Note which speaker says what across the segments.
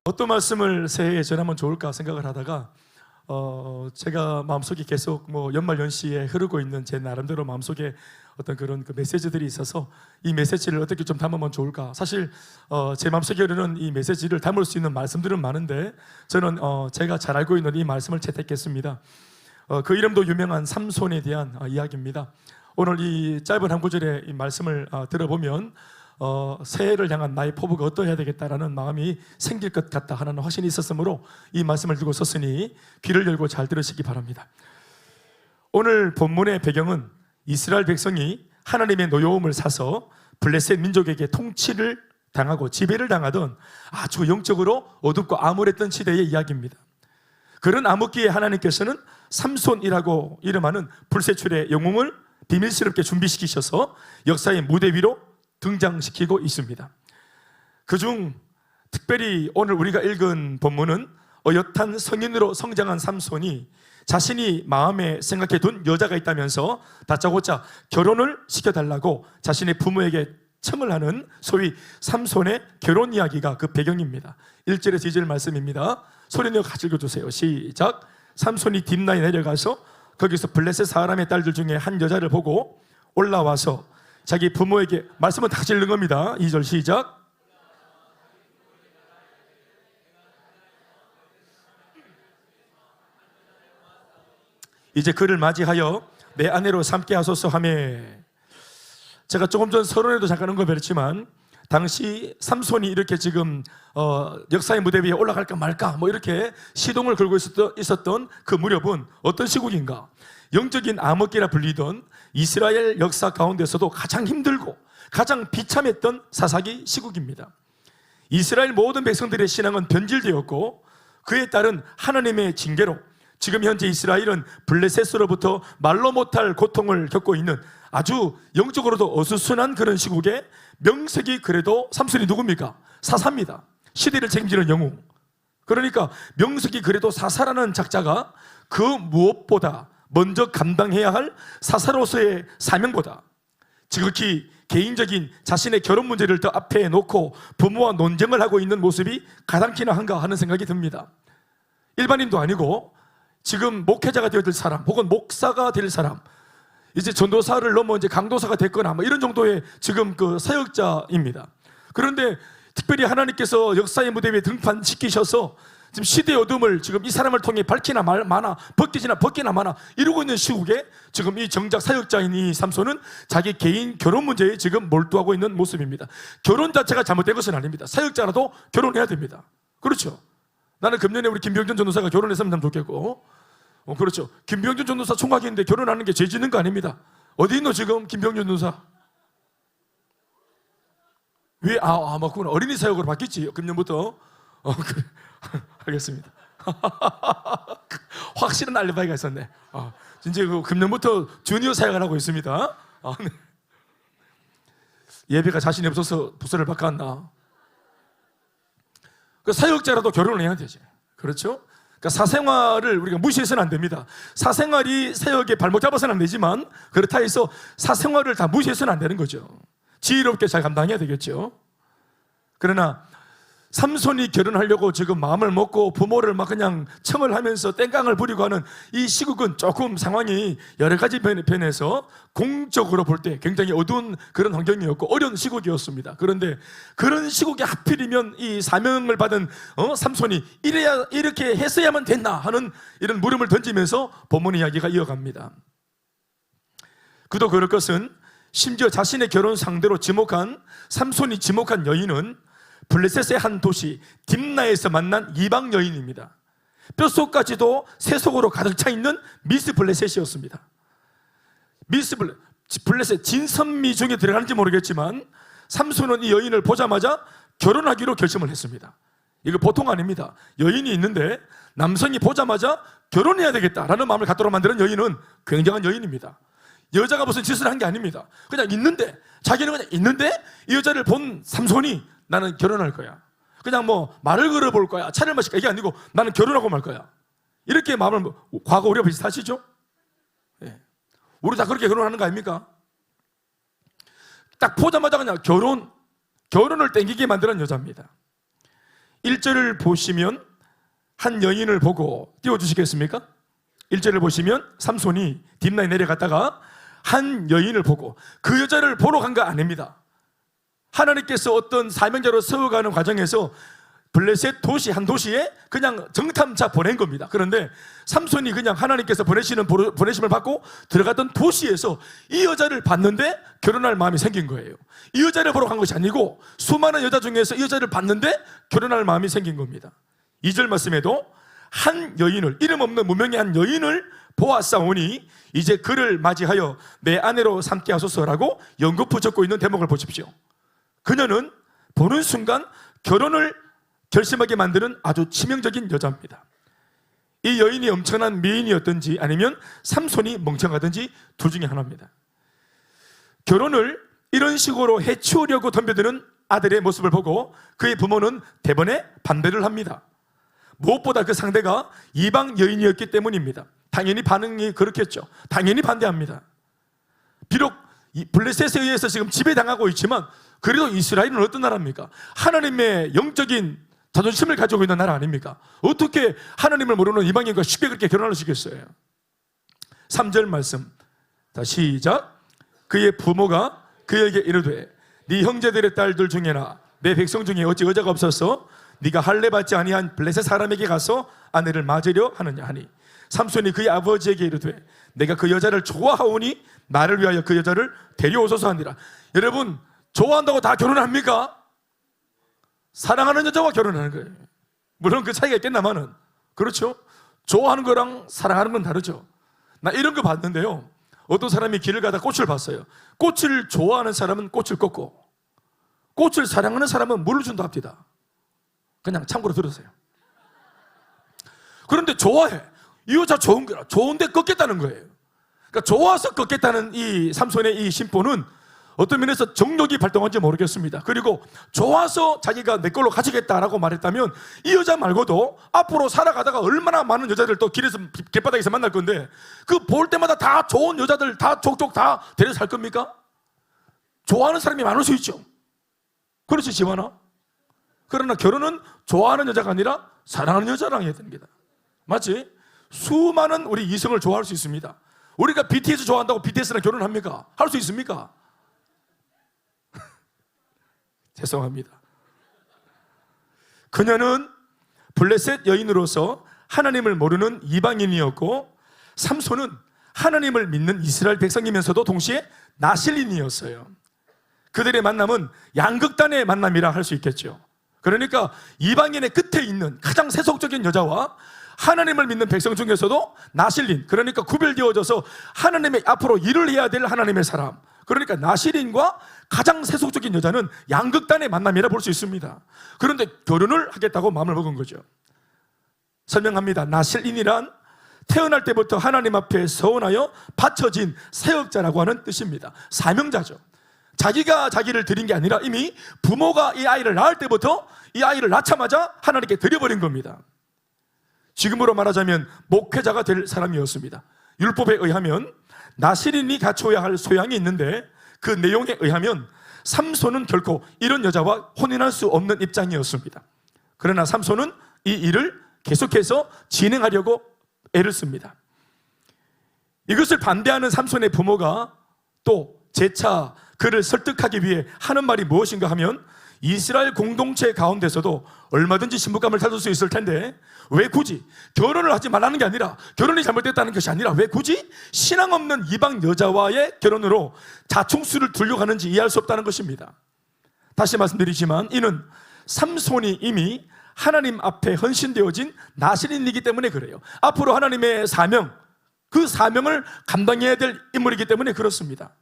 Speaker 1: 어떤 말씀을 새해에 전하면 좋을까 생각을 하다가 제가 마음속에 계속 연말 연시에 흐르고 있는 제 나름대로 마음속에 어떤 그런 그 메시지들이 있어서 이 메시지를 어떻게 좀 담으면 좋을까. 사실 제 마음속에 흐르는 이 메시지를 담을 수 있는 말씀들은 많은데 저는 제가 잘 알고 있는 이 말씀을 채택했습니다. 그 이름도 유명한 삼손에 대한 이야기입니다. 오늘 이 짧은 한 구절의 이 말씀을 들어보면 새해를 향한 나의 포부가 어떠해야 되겠다라는 마음이 생길 것 같다 하는 확신이 있었으므로 이 말씀을 들고 섰으니 귀를 열고 잘 들으시기 바랍니다. 오늘 본문의 배경은 이스라엘 백성이 하나님의 노여움을 사서 블레셋 민족에게 통치를 당하고 지배를 당하던 아주 영적으로 어둡고 암울했던 시대의 이야기입니다. 그런 암흑기에 하나님께서는 삼손이라고 이름하는 불세출의 영웅을 비밀스럽게 준비시키셔서 역사의 무대 위로 등장시키고 있습니다. 그중 특별히 오늘 우리가 읽은 본문은 어엿한 성인으로 성장한 삼손이 자신이 마음에 생각해 둔 여자가 있다면서 다짜고짜 결혼을 시켜달라고 자신의 부모에게 청을 하는 소위 삼손의 결혼 이야기가 그 배경입니다. 1절에서 2절 말씀입니다. 소리내어 같이 읽어주세요. 시작. 삼손이 딥나에 내려가서 거기서 블레셋 사람의 딸들 중에 한 여자를 보고 올라와서 자기 부모에게, 말씀은 같이 읽는 겁니다. 2절 시작. 이제 그를 맞이하여 내 아내로 삼게 하소서 하며, 제가 조금 전 서론에도 잠깐 언급했지만 당시 삼손이 이렇게 지금 역사의 무대 위에 올라갈까 말까 이렇게 시동을 걸고 있었던 그 무렵은 어떤 시국인가? 영적인 암흑기라 불리던 이스라엘 역사 가운데서도 가장 힘들고 가장 비참했던 사사기 시국입니다. 이스라엘 모든 백성들의 신앙은 변질되었고 그에 따른 하나님의 징계로 지금 현재 이스라엘은 블레셋으로부터 말로 못할 고통을 겪고 있는 아주 영적으로도 어수선한 그런 시국에 명색이 그래도 삼손이 누굽니까? 사사입니다. 시대를 책임지는 영웅. 그러니까 명색이 그래도 사사라는 작자가 그 무엇보다 먼저 감당해야 할 사사로서의 사명보다 지극히 개인적인 자신의 결혼 문제를 더 앞에 놓고 부모와 논쟁을 하고 있는 모습이 가당키나 한가 하는 생각이 듭니다. 일반인도 아니고 지금 목회자가 되어야 될 사람 혹은 목사가 될 사람, 이제 전도사를 넘어 이제 강도사가 됐거나 이런 정도의 지금 그 사역자입니다. 그런데 특별히 하나님께서 역사의 무대 위에 등판시키셔서 지금 시대의 어둠을 지금 이 사람을 통해 밝히나 마나, 벗기나 마나 이러고 있는 시국에 지금 이 정작 사역자인 이 삼손은 자기 개인 결혼 문제에 지금 몰두하고 있는 모습입니다. 결혼 자체가 잘못된 것은 아닙니다. 사역자라도 결혼해야 됩니다. 그렇죠? 나는 금년에 우리 김병준 전도사가 결혼했으면 참 좋겠고, 그렇죠. 김병준 전도사 총각인데 결혼하는 게 죄 짓는 거 아닙니다. 어디 있노 지금 김병준 전도사? 왜? 맞구나. 어린이 사역으로 바뀌었지 금년부터. 그래. 알겠습니다. 확실한 알리바이가 있었네. 진짜 그 금년부터 주니어 사역을 하고 있습니다. 네. 예배가 자신이 없어서 부서를 바꿨나? 그 사역자라도 결혼을 해야 되지. 그렇죠? 그러니까 사생활을 우리가 무시해서는 안 됩니다. 사생활이 사역에 발목 잡아서는 안 되지만 그렇다 해서 사생활을 다 무시해서는 안 되는 거죠. 지혜롭게 잘 감당해야 되겠죠. 그러나 삼손이 결혼하려고 지금 마음을 먹고 부모를 막 그냥 청을 하면서 땡깡을 부리고 하는 이 시국은 조금 상황이 여러 가지 편에서 공적으로 볼 때 굉장히 어두운 그런 환경이었고 어려운 시국이었습니다. 그런데 그런 시국에 하필이면 이 사명을 받은 삼손이 이렇게 했어야만 됐나 하는 이런 물음을 던지면서 본문 이야기가 이어갑니다. 그도 그럴 것은 심지어 자신의 결혼 상대로 삼손이 지목한 여인은 블레셋의 한 도시 딥나에서 만난 이방 여인입니다. 뼛속까지도 세속으로 가득 차 있는 미스 블레셋이었습니다. 미스 블레셋 진선미 중에 들어가는지 모르겠지만 삼손은 이 여인을 보자마자 결혼하기로 결심을 했습니다. 이거 보통 아닙니다. 여인이 있는데 남성이 보자마자 결혼해야 되겠다라는 마음을 갖도록 만드는 여인은 굉장한 여인입니다. 여자가 무슨 짓을 한 게 아닙니다. 그냥 있는데, 자기는 그냥 있는데 이 여자를 본 삼손이 나는 결혼할 거야. 그냥 말을 걸어볼 거야. 차를 마실 거야. 이게 아니고 나는 결혼하고 말 거야. 이렇게 마음을, 과거 우리가 비슷하시죠? 예. 우리 다 그렇게 결혼하는 거 아닙니까? 딱 보자마자 그냥 결혼을 땡기게 만드는 여자입니다. 1절을 보시면 한 여인을 보고, 띄워주시겠습니까? 1절을 보시면 삼손이 딥나에 내려갔다가 한 여인을 보고, 그 여자를 보러 간 거 아닙니다. 하나님께서 어떤 사명자로 세워가는 과정에서 블레셋 도시 한 도시에 그냥 정탐차 보낸 겁니다. 그런데 삼손이 그냥 하나님께서 보내심을 받고 들어갔던 도시에서 이 여자를 봤는데 결혼할 마음이 생긴 거예요. 이 여자를 보러 간 것이 아니고 수많은 여자 중에서 이 여자를 봤는데 결혼할 마음이 생긴 겁니다. 2절 말씀에도 한 여인을, 이름 없는 무명의 한 여인을 보았사오니 이제 그를 맞이하여 내 아내로 삼게 하소서라고 연거푸 적고 있는 대목을 보십시오. 그녀는 보는 순간 결혼을 결심하게 만드는 아주 치명적인 여자입니다. 이 여인이 엄청난 미인이었든지 아니면 삼손이 멍청하든지 둘 중에 하나입니다. 결혼을 이런 식으로 해치우려고 덤벼드는 아들의 모습을 보고 그의 부모는 대번에 반대를 합니다. 무엇보다 그 상대가 이방 여인이었기 때문입니다. 당연히 반응이 그렇겠죠. 당연히 반대합니다. 비록 블레셋에 의해서 지금 지배당하고 있지만 그래도 이스라엘은 어떤 나라입니까? 하나님의 영적인 자존심을 가지고 있는 나라 아닙니까? 어떻게 하나님을 모르는 이방인과 쉽게 그렇게 결혼할 수 있겠어요? 3절 말씀, 자 시작. 그의 부모가 그에게 이르되 네 형제들의 딸들 중에나 내 백성 중에 어찌 여자가 없어서 네가 할례 받지 아니한 블레셋 사람에게 가서 아내를 맞으려 하느냐 하니, 삼손이 그의 아버지에게 이르되 내가 그 여자를 좋아하오니 나를 위하여 그 여자를 데려오소서 하니라. 여러분, 좋아한다고 다 결혼합니까? 사랑하는 여자와 결혼하는 거예요. 물론 그 차이가 있겠나마는, 그렇죠? 좋아하는 거랑 사랑하는 건 다르죠. 나 이런 거 봤는데요, 어떤 사람이 길을 가다 꽃을 봤어요. 꽃을 좋아하는 사람은 꽃을 꺾고 꽃을 사랑하는 사람은 물을 준다 합니다. 그냥 참고로 들으세요. 그런데 좋아해, 이 여자 좋은 거라, 좋은데 꺾겠다는 거예요. 그러니까 좋아서 꺾겠다는 이 삼손의 이 심보는 어떤 면에서 정욕이 발동한지 모르겠습니다. 그리고 좋아서 자기가 내 걸로 가지겠다라고 말했다면 이 여자 말고도 앞으로 살아가다가 얼마나 많은 여자들 또 길에서 길바닥에서 만날 건데 그 볼 때마다 다 좋은 여자들 다 족족 다 데려서 살 겁니까? 좋아하는 사람이 많을 수 있죠. 그렇지 지만아? 그러나 결혼은 좋아하는 여자가 아니라 사랑하는 여자랑 해야 됩니다. 맞지? 수많은 우리 이성을 좋아할 수 있습니다. 우리가 BTS 좋아한다고 BTS랑 결혼합니까? 할 수 있습니까? 죄송합니다. 그녀는 블레셋 여인으로서 하나님을 모르는 이방인이었고 삼손은 하나님을 믿는 이스라엘 백성이면서도 동시에 나실인이었어요. 그들의 만남은 양극단의 만남이라 할 수 있겠죠. 그러니까 이방인의 끝에 있는 가장 세속적인 여자와 하나님을 믿는 백성 중에서도 나실린, 그러니까 구별되어져서 하나님의 앞으로 일을 해야 될 하나님의 사람, 그러니까 나실인과 가장 세속적인 여자는 양극단의 만남이라 볼 수 있습니다. 그런데 결혼을 하겠다고 마음을 먹은 거죠. 설명합니다. 나실인이란 태어날 때부터 하나님 앞에 서원하여 바쳐진 사역자라고 하는 뜻입니다. 사명자죠. 자기가 자기를 드린 게 아니라 이미 부모가 이 아이를 낳을 때부터 이 아이를 낳자마자 하나님께 드려버린 겁니다. 지금으로 말하자면 목회자가 될 사람이었습니다. 율법에 의하면 나실인이 갖춰야 할 소양이 있는데 그 내용에 의하면 삼손은 결코 이런 여자와 혼인할 수 없는 입장이었습니다. 그러나 삼손은 이 일을 계속해서 진행하려고 애를 씁니다. 이것을 반대하는 삼손의 부모가 또 재차 그를 설득하기 위해 하는 말이 무엇인가 하면, 이스라엘 공동체 가운데서도 얼마든지 신부감을 찾을 수 있을 텐데 왜 굳이 결혼을 하지 말라는 게 아니라, 결혼이 잘못됐다는 것이 아니라 왜 굳이 신앙 없는 이방 여자와의 결혼으로 자충수를 두려고 하는지 이해할 수 없다는 것입니다. 다시 말씀드리지만 이는 삼손이 이미 하나님 앞에 헌신되어진 나실인이기 때문에 그래요. 앞으로 하나님의 사명, 그 사명을 감당해야 될 인물이기 때문에 그렇습니다.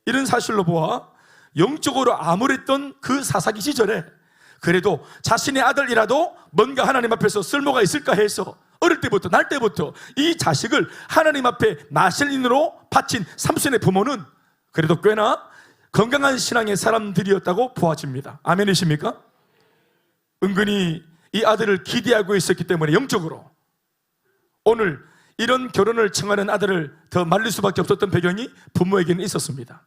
Speaker 1: 이런 사실로 보아 영적으로 암울했던 그 사사기 시절에 그래도 자신의 아들이라도 뭔가 하나님 앞에서 쓸모가 있을까 해서 어릴 때부터, 날 때부터 이 자식을 하나님 앞에 나실인으로 바친 삼손의 부모는 그래도 꽤나 건강한 신앙의 사람들이었다고 보아집니다. 아멘이십니까? 은근히 이 아들을 기대하고 있었기 때문에 영적으로 오늘 이런 결혼을 청하는 아들을 더 말릴 수밖에 없었던 배경이 부모에게는 있었습니다.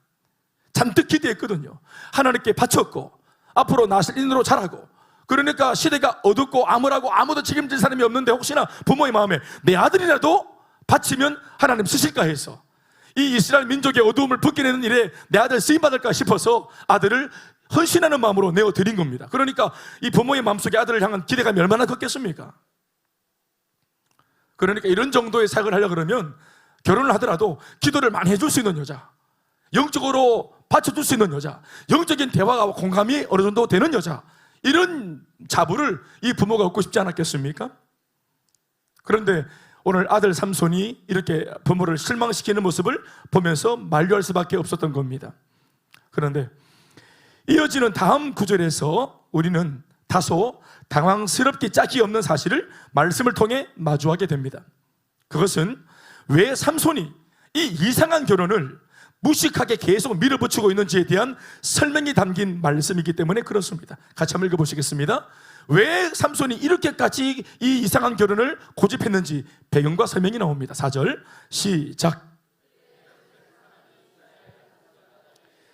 Speaker 1: 잔뜩 기대했거든요. 하나님께 바쳤고 앞으로 나실 인으로 자라고, 그러니까 시대가 어둡고 암울하고 아무도 책임질 사람이 없는데 혹시나 부모의 마음에 내 아들이라도 바치면 하나님 쓰실까 해서 이 이스라엘 민족의 어두움을 벗겨내는 일에 내 아들 쓰임받을까 싶어서 아들을 헌신하는 마음으로 내어드린 겁니다. 그러니까 이 부모의 마음속에 아들을 향한 기대감이 얼마나 컸겠습니까? 그러니까 이런 정도의 사역을 하려고 그러면 결혼을 하더라도 기도를 많이 해줄 수 있는 여자, 영적으로 받쳐줄 수 있는 여자, 영적인 대화가 공감이 어느 정도 되는 여자, 이런 자부를 이 부모가 얻고 싶지 않았겠습니까? 그런데 오늘 아들 삼손이 이렇게 부모를 실망시키는 모습을 보면서 만류할 수밖에 없었던 겁니다. 그런데 이어지는 다음 구절에서 우리는 다소 당황스럽기 짝이 없는 사실을 말씀을 통해 마주하게 됩니다. 그것은 왜 삼손이 이 이상한 결혼을 무식하게 계속 밀어붙이고 있는지에 대한 설명이 담긴 말씀이기 때문에 그렇습니다. 같이 한번 읽어보시겠습니다. 왜 삼손이 이렇게까지 이 이상한 결혼을 고집했는지 배경과 설명이 나옵니다. 4절 시작.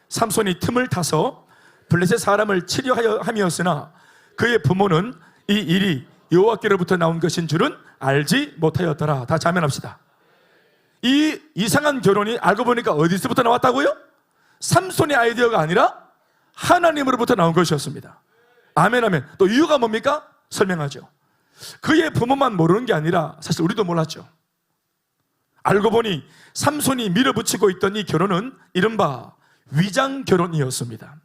Speaker 1: 삼손이 틈을 타서 블레셋 사람을 치려하여 함이었으나 그의 부모는 이 일이 여호와께로부터 나온 것인 줄은 알지 못하였더라. 다 자면합시다. 이 이상한 결혼이 알고 보니까 어디서부터 나왔다고요? 삼손의 아이디어가 아니라 하나님으로부터 나온 것이었습니다. 아멘, 아멘. 또 이유가 뭡니까? 설명하죠. 그의 부모만 모르는 게 아니라 사실 우리도 몰랐죠. 알고 보니 삼손이 밀어붙이고 있던 이 결혼은 이른바 위장 결혼이었습니다.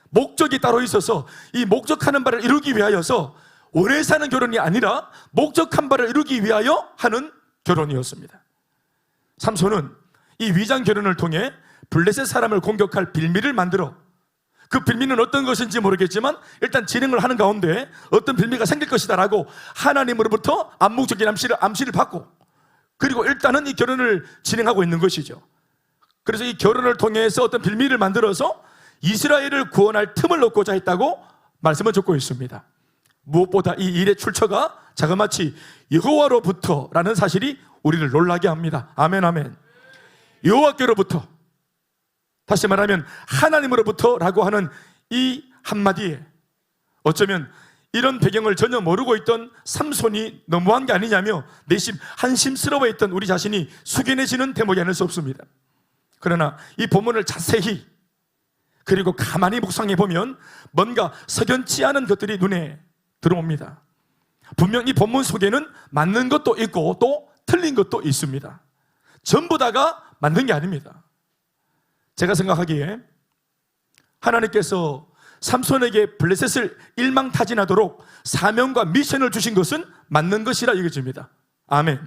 Speaker 1: 목적이 따로 있어서 이 목적하는 바를 이루기 위하여서 오래 사는 결혼이 아니라 목적한 바를 이루기 위하여 하는 결혼이었습니다. 삼손은 이 위장 결혼을 통해 블레셋 사람을 공격할 빌미를 만들어, 그 빌미는 어떤 것인지 모르겠지만 일단 진행을 하는 가운데 어떤 빌미가 생길 것이다라고 하나님으로부터 암묵적인 암시를 받고, 그리고 일단은 이 결혼을 진행하고 있는 것이죠. 그래서 이 결혼을 통해서 어떤 빌미를 만들어서 이스라엘을 구원할 틈을 얻고자 했다고 말씀을 적고 있습니다. 무엇보다 이 일의 출처가 자그마치 여호와로부터라는 사실이 우리를 놀라게 합니다. 아멘, 아멘. 여호와께로부터, 다시 말하면 하나님으로부터라고 하는 이 한마디에 어쩌면 이런 배경을 전혀 모르고 있던 삼손이 너무한 게 아니냐며 내심 한심스러워했던 우리 자신이 숙연해지는 대목이 아닐 수 없습니다. 그러나 이 본문을 자세히 그리고 가만히 묵상해 보면 뭔가 석연치 않은 것들이 눈에 들어옵니다. 분명 이 본문 속에는 맞는 것도 있고 또 틀린 것도 있습니다. 전부 다가 맞는 게 아닙니다. 제가 생각하기에 하나님께서 삼손에게 블레셋을 일망타진하도록 사명과 미션을 주신 것은 맞는 것이라 여겨집니다. 아멘.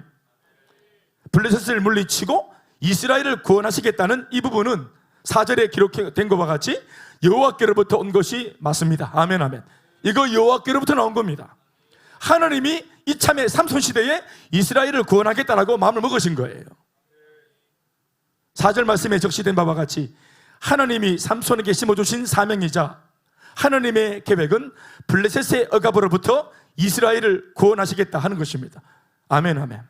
Speaker 1: 블레셋을 물리치고 이스라엘을 구원하시겠다는 이 부분은 4절에 기록된 것과 같이 여호와께로부터 온 것이 맞습니다. 아멘, 아멘. 이거 여호와께로부터 나온 겁니다. 하나님이 이참에 삼손 시대에 이스라엘을 구원하겠다라고 마음을 먹으신 거예요. 4절 말씀에 적시된 바와 같이 하나님이 삼손에게 심어주신 사명이자 하나님의 계획은 블레셋의 억압으로부터 이스라엘을 구원하시겠다 하는 것입니다. 아멘, 아멘.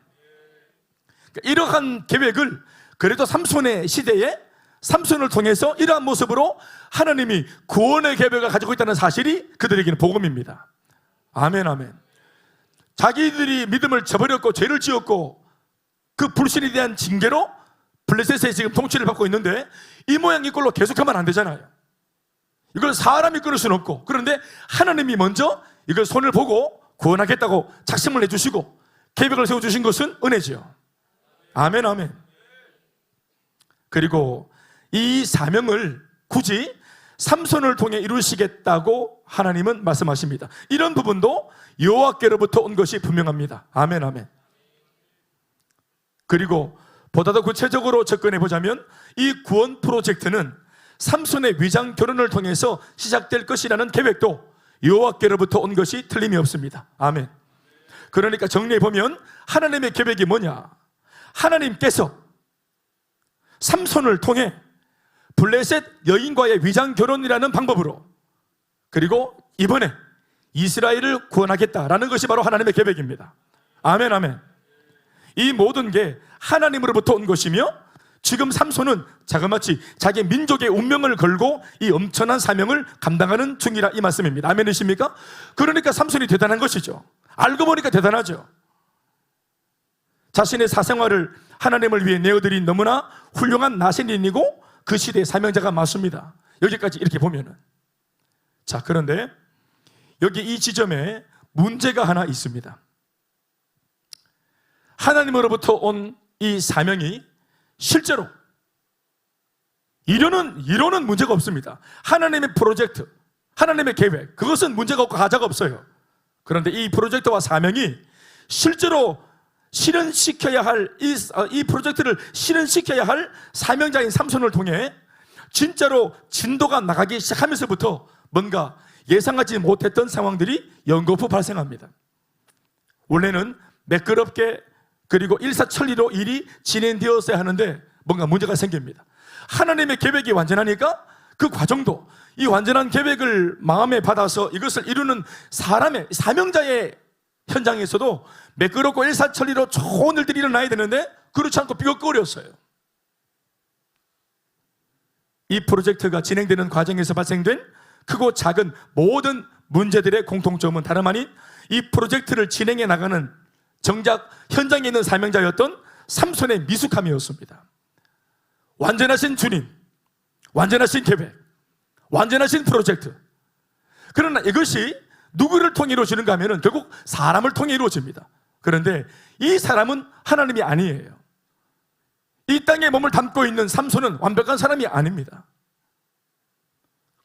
Speaker 1: 그러니까 이러한 계획을 그래도 삼손의 시대에 삼손을 통해서 이러한 모습으로 하나님이 구원의 계획을 가지고 있다는 사실이 그들에게는 복음입니다. 아멘, 아멘. 자기들이 믿음을 저버렸고 죄를 지었고 그 불신에 대한 징계로 블레셋에 지금 통치를 받고 있는데 이 모양 이꼴로 계속하면 안 되잖아요. 이걸 사람이 끊을 수는 없고, 그런데 하나님이 먼저 이걸 손을 보고 구원하겠다고 작심을 해주시고 계획을 세워주신 것은 은혜지요. 아멘, 아멘. 그리고 이 사명을 굳이 삼손을 통해 이루시겠다고 하나님은 말씀하십니다. 이런 부분도 여호와께로부터 온 것이 분명합니다. 아멘, 아멘. 그리고 보다 더 구체적으로 접근해 보자면 이 구원 프로젝트는 삼손의 위장 결혼을 통해서 시작될 것이라는 계획도 여호와께로부터 온 것이 틀림이 없습니다. 아멘. 그러니까 정리해 보면 하나님의 계획이 뭐냐? 하나님께서 삼손을 통해 블레셋 여인과의 위장 결혼이라는 방법으로, 그리고 이번에 이스라엘을 구원하겠다라는 것이 바로 하나님의 계획입니다. 아멘, 아멘. 이 모든 게 하나님으로부터 온 것이며 지금 삼손은 자그마치 자기 민족의 운명을 걸고 이 엄청난 사명을 감당하는 중이라 이 말씀입니다. 아멘이십니까? 그러니까 삼손이 대단한 것이죠. 알고 보니까 대단하죠. 자신의 사생활을 하나님을 위해 내어드린 너무나 훌륭한 나신인이고 그 시대의 사명자가 맞습니다. 여기까지 이렇게 보면은. 자, 그런데 여기 이 지점에 문제가 하나 있습니다. 하나님으로부터 온 이 사명이 실제로 이론은 문제가 없습니다. 하나님의 프로젝트, 하나님의 계획, 그것은 문제가 없고 가자가 없어요. 그런데 이 프로젝트와 사명이 실제로 실현시켜야 할 이 프로젝트를 실현시켜야 할 사명자인 삼손을 통해 진짜로 진도가 나가기 시작하면서부터 뭔가 예상하지 못했던 상황들이 연거푸 발생합니다. 원래는 매끄럽게 그리고 일사천리로 일이 진행되었어야 하는데 뭔가 문제가 생깁니다. 하나님의 계획이 완전하니까 그 과정도 이 완전한 계획을 마음에 받아서 이것을 이루는 사람의 사명자의 현장에서도 매끄럽고 일사천리로 좋은 일들이 일어나야 되는데 그렇지 않고 삐걱거렸어요. 이 프로젝트가 진행되는 과정에서 발생된 크고 작은 모든 문제들의 공통점은 다름 아닌 이 프로젝트를 진행해 나가는 정작 현장에 있는 사명자였던 삼손의 미숙함이었습니다. 완전하신 주님, 완전하신 계획, 완전하신 프로젝트. 그러나 이것이 누구를 통해 이루어지는가 하면 결국 사람을 통해 이루어집니다. 그런데 이 사람은 하나님이 아니에요. 이 땅에 몸을 담고 있는 삼손은 완벽한 사람이 아닙니다.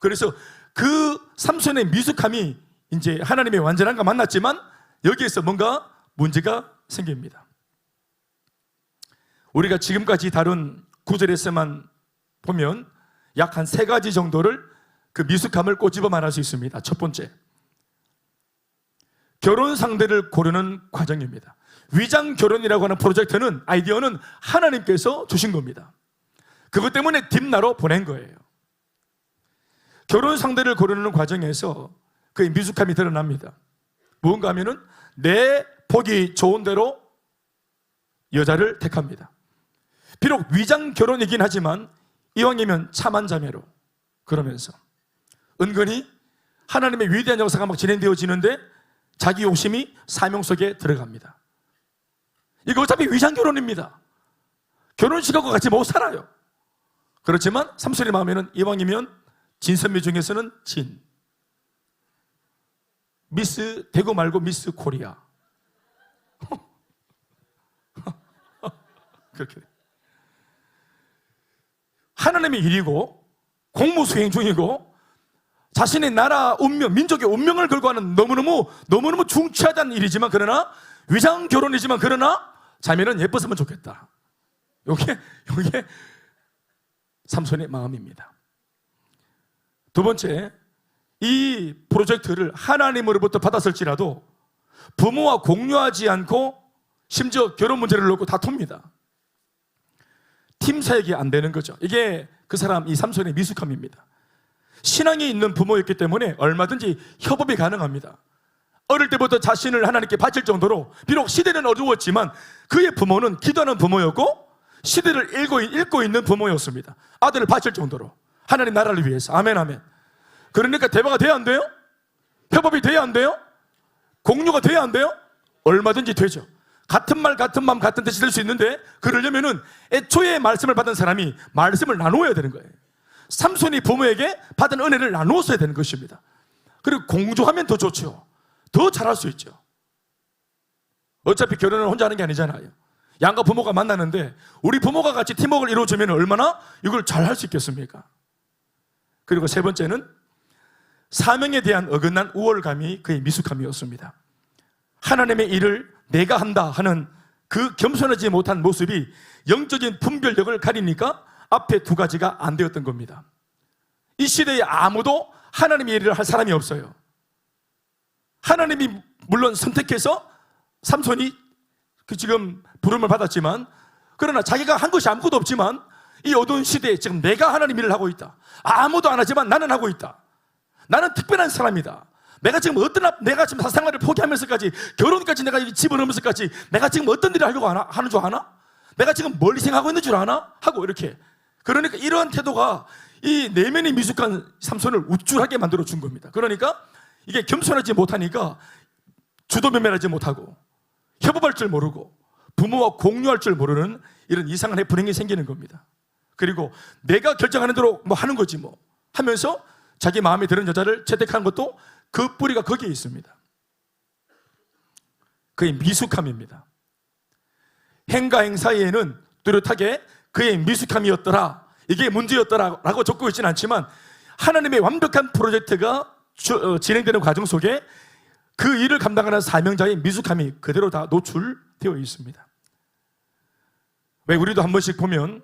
Speaker 1: 그래서 그 삼손의 미숙함이 이제 하나님의 완전함과 만났지만 여기에서 뭔가 문제가 생깁니다. 우리가 지금까지 다룬 구절에서만 보면 약 한 3가지 정도를 그 미숙함을 꼬집어 말할 수 있습니다. 첫 번째, 결혼 상대를 고르는 과정입니다. 위장 결혼이라고 하는 프로젝트는 아이디어는 하나님께서 주신 겁니다. 그것 때문에 딥나로 보낸 거예요. 결혼 상대를 고르는 과정에서 그의 미숙함이 드러납니다. 무언가 하면은 내 보기 좋은 대로 여자를 택합니다. 비록 위장 결혼이긴 하지만 이왕이면 참한 자매로 그러면서 은근히 하나님의 위대한 역사가 막 진행되어지는데 자기 욕심이 사명 속에 들어갑니다. 이거 어차피 위장 결혼입니다. 결혼식하고 같이 못 살아요. 그렇지만 삼손의 마음에는 이왕이면 진선미 중에서는 진, 미스 대구 말고 미스 코리아 그렇게 하나님의 일이고 공무 수행 중이고 자신의 나라 운명, 민족의 운명을 걸고 하는 너무너무 중차대한 일이지만 그러나 위장 결혼이지만 그러나 자매는 예뻤으면 좋겠다. 이게 삼손의 마음입니다. 두 번째, 이 프로젝트를 하나님으로부터 받았을지라도 부모와 공유하지 않고 심지어 결혼 문제를 놓고 다툽니다. 팀 사역이 안 되는 거죠. 이게 그 사람 이 삼손의 미숙함입니다. 신앙이 있는 부모였기 때문에 얼마든지 협업이 가능합니다. 어릴 때부터 자신을 하나님께 바칠 정도로 비록 시대는 어두웠지만 그의 부모는 기도하는 부모였고 시대를 읽고 있는 부모였습니다. 아들을 바칠 정도로 하나님 나라를 위해서. 아멘 아멘. 그러니까 대화가 돼야 안 돼요? 협업이 돼야 안 돼요? 공유가 돼야 안 돼요? 얼마든지 되죠. 같은 말 같은 마음 같은 뜻이 될 수 있는데 그러려면은 애초에 말씀을 받은 사람이 말씀을 나누어야 되는 거예요. 삼손이 부모에게 받은 은혜를 나누었어야 되는 것입니다. 그리고 공조하면 더 좋죠. 더 잘할 수 있죠. 어차피 결혼을 혼자 하는 게 아니잖아요. 양가 부모가 만나는데 우리 부모가 같이 팀워크를 이루어주면 얼마나 이걸 잘할 수 있겠습니까? 그리고 세 번째는 사명에 대한 어긋난 우월감이 그의 미숙함이었습니다. 하나님의 일을 내가 한다 하는 그 겸손하지 못한 모습이 영적인 분별력을 가리니까 앞에 2가지가 안 되었던 겁니다. 이 시대에 아무도 하나님의 일을 할 사람이 없어요. 하나님이 물론 선택해서 삼손이 지금 부름을 받았지만 그러나 자기가 한 것이 아무것도 없지만 이 어두운 시대에 지금 내가 하나님 일을 하고 있다. 아무도 안 하지만 나는 하고 있다. 나는 특별한 사람이다. 내가 지금 내가 지금 사생활을 포기하면서까지, 결혼까지 내가 집어넣으면서까지 내가 지금 어떤 일을 하려고 하는 줄 아나? 내가 지금 뭘 생각하고 있는 줄 아나? 하고 이렇게. 그러니까 이러한 태도가 이 내면이 미숙한 삼손을 우쭐하게 만들어 준 겁니다. 그러니까 이게 겸손하지 못하니까 주도면밀하지 못하고 협업할 줄 모르고 부모와 공유할 줄 모르는 이런 이상한 불행이 생기는 겁니다. 그리고 내가 결정하는 대로 뭐 하는 거지 뭐 하면서 자기 마음에 드는 여자를 채택하는 것도 그 뿌리가 거기에 있습니다. 그의 미숙함입니다. 행과 행 사이에는 뚜렷하게 그의 미숙함이었더라, 이게 문제였더라라고 적고 있지는 않지만 하나님의 완벽한 프로젝트가 진행되는 과정 속에 그 일을 감당하는 사명자의 미숙함이 그대로 다 노출되어 있습니다. 왜 우리도 한 번씩 보면